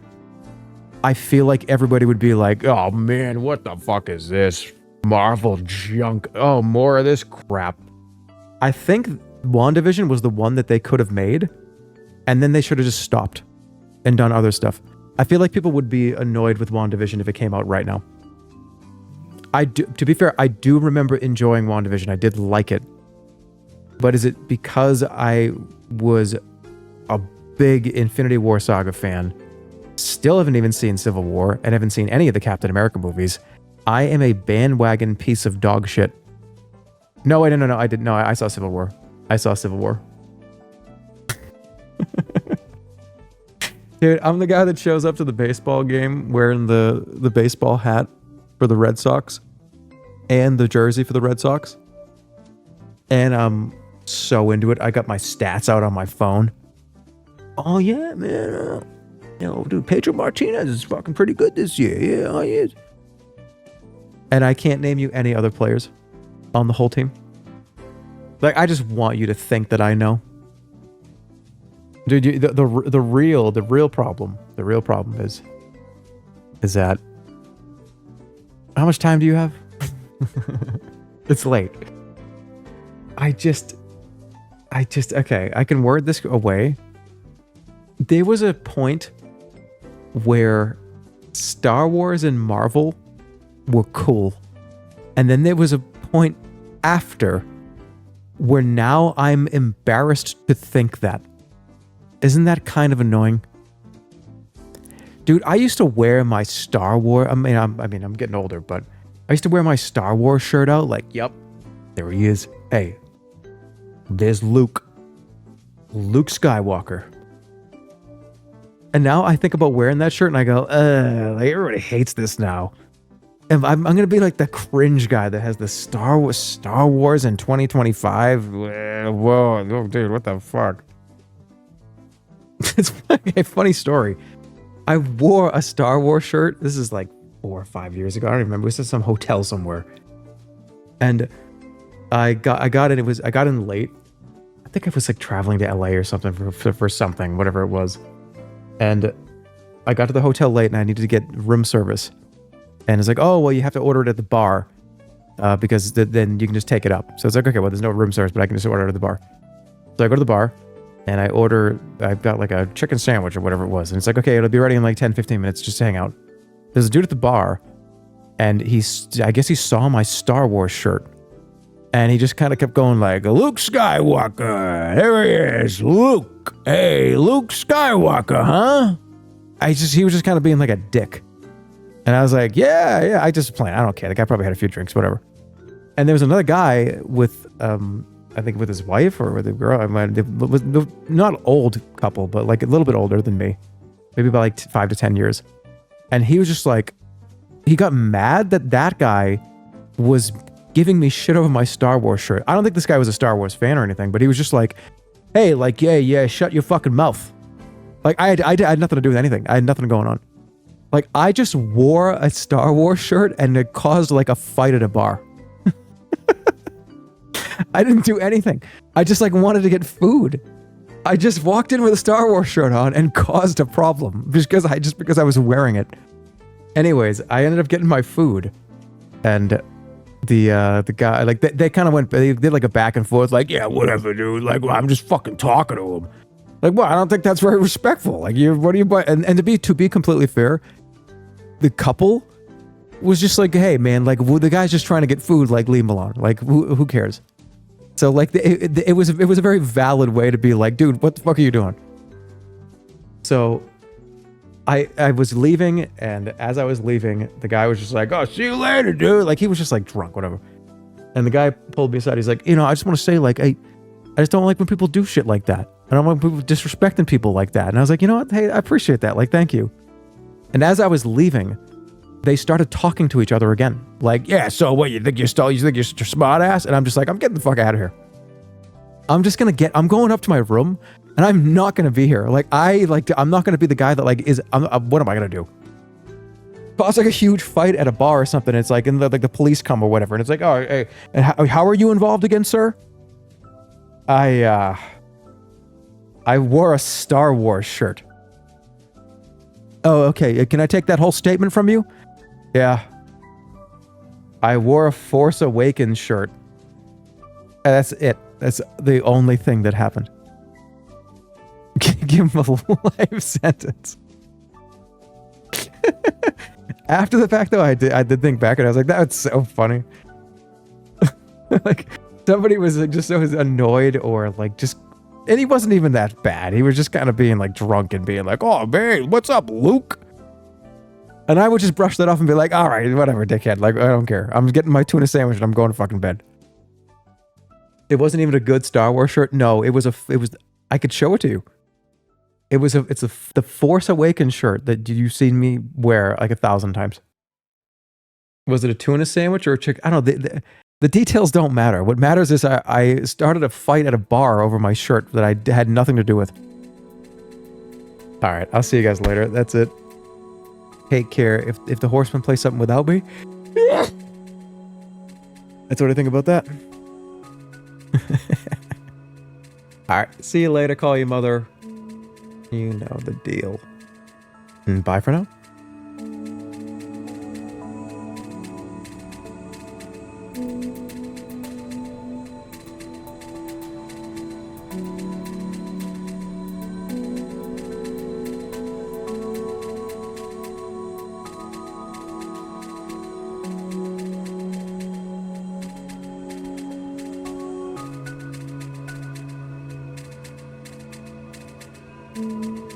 I feel like everybody would be like, oh man, what the fuck is this? Marvel junk. Oh, more of this crap. I think WandaVision was the one that they could have made, and then they should have just stopped and done other stuff. I feel like people would be annoyed with WandaVision if it came out right now. To be fair, I do remember enjoying WandaVision. I did like it. But is it because I was a big Infinity War Saga fan, still haven't even seen Civil War, and haven't seen any of the Captain America movies? I am a bandwagon piece of dog shit. No, wait, no, I didn't. No, I saw Civil War. I saw Civil War. Dude, I'm the guy that shows up to the baseball game wearing the baseball hat for the Red Sox and the jersey for the Red Sox. And I'm so into it. I got my stats out on my phone. Oh, yeah, man. Dude, Pedro Martinez is fucking pretty good this year. Yeah, oh, he is. And I can't name you any other players on the whole team. Like, I just want you to think that I know. Dude, the real problem is that, how much time do you have? It's late. Okay, I can word this away. There was a point where Star Wars and Marvel were cool. And then there was a point after where now I'm embarrassed to think that. Isn't that kind of annoying? Dude, I used to wear my Star Wars... I'm getting older, but I used to wear my Star Wars shirt out like, yep, there he is. Hey, there's Luke. Luke Skywalker. And now I think about wearing that shirt and I go, like everybody hates this now. And I'm going to be like the cringe guy that has the Star Wars in 2025. Whoa, dude, what the fuck? It's a funny story. I wore a Star Wars shirt. This is like 4 or 5 years ago. I don't even remember. It was at some hotel somewhere. And I got in. I got in late. I think I was like traveling to LA or something for something, whatever it was. And I got to the hotel late and I needed to get room service. And it's like, oh, well, you have to order it at the bar because then you can just take it up. So it's like, okay, well, there's no room service, but I can just order it at the bar. So I go to the bar and I've got like a chicken sandwich or whatever it was. And it's like, okay, it'll be ready in like 10, 15 minutes just to hang out. There's a dude at the bar and I guess he saw my Star Wars shirt. And he just kind of kept going like, Luke Skywalker, here he is, Luke. Hey, Luke Skywalker, huh? He was just kind of being like a dick. And I was like, yeah, I just playing. I don't care. The guy probably had a few drinks, whatever. And there was another guy with, I think with his wife or with a girl. It was not old couple, but like a little bit older than me. Maybe about like 5 to 10 years. And he was just like, he got mad that guy was giving me shit over my Star Wars shirt. I don't think this guy was a Star Wars fan or anything, but he was just like, hey, like, yeah, shut your fucking mouth. Like, I had nothing to do with anything. I had nothing going on. Like, I just wore a Star Wars shirt and it caused like a fight at a bar. I didn't do anything. I just like wanted to get food. I just walked in with a Star Wars shirt on and caused a problem because I was wearing it. Anyways, I ended up getting my food and the guy, like, they kind of they did like a back and forth, like, yeah, whatever, dude. Like, well, I'm just fucking talking to him. Like, well, I don't think that's very respectful. Like, and to be completely fair, the couple was just like, hey, man, like, the guy's just trying to get food, like, leave him alone. Like, who cares? So, like, it was a very valid way to be like, dude, what the fuck are you doing? So, I was leaving, and as I was leaving, the guy was just like, oh, see you later, dude. Like, he was just, like, drunk, whatever. And the guy pulled me aside. He's like, I just want to say, like, I just don't like when people do shit like that. I don't want people disrespecting people like that. And I was like, you know what? Hey, I appreciate that. Like, thank you. And as I was leaving, they started talking to each other again. Like, yeah, so what, you think you're such a smart ass? And I'm just like, I'm getting the fuck out of here. I'm going up to my room and I'm not going to be here. Like, I'm not going to be the guy that like what am I going to do? Cause like a huge fight at a bar or something. It's like, and the police come or whatever. And it's like, oh, hey, and how are you involved again, sir? I wore a Star Wars shirt. Oh, okay. Can I take that whole statement from you? Yeah. I wore a Force Awakens shirt. And that's it. That's the only thing that happened. Give him a life sentence. After the fact, though, I did think back and I was like, that's so funny. Like, somebody was like, just so annoyed or like just... And he wasn't even that bad. He was just kind of being like drunk and being like, oh, man, what's up, Luke? And I would just brush that off and be like, all right, whatever, dickhead. Like, I don't care. I'm getting my tuna sandwich and I'm going to fucking bed. It wasn't even a good Star Wars shirt. No, it was I could show it to you. It's the Force Awakens shirt that you've seen me wear like 1,000 times. Was it a tuna sandwich or a chicken? I don't know. The details don't matter. What matters is I started a fight at a bar over my shirt that I had nothing to do with. All right, I'll see you guys later. That's it. Take care. If the horseman plays something without me, that's what I think about that. All right, see you later. Call your mother. You know the deal. And bye for now. Bye.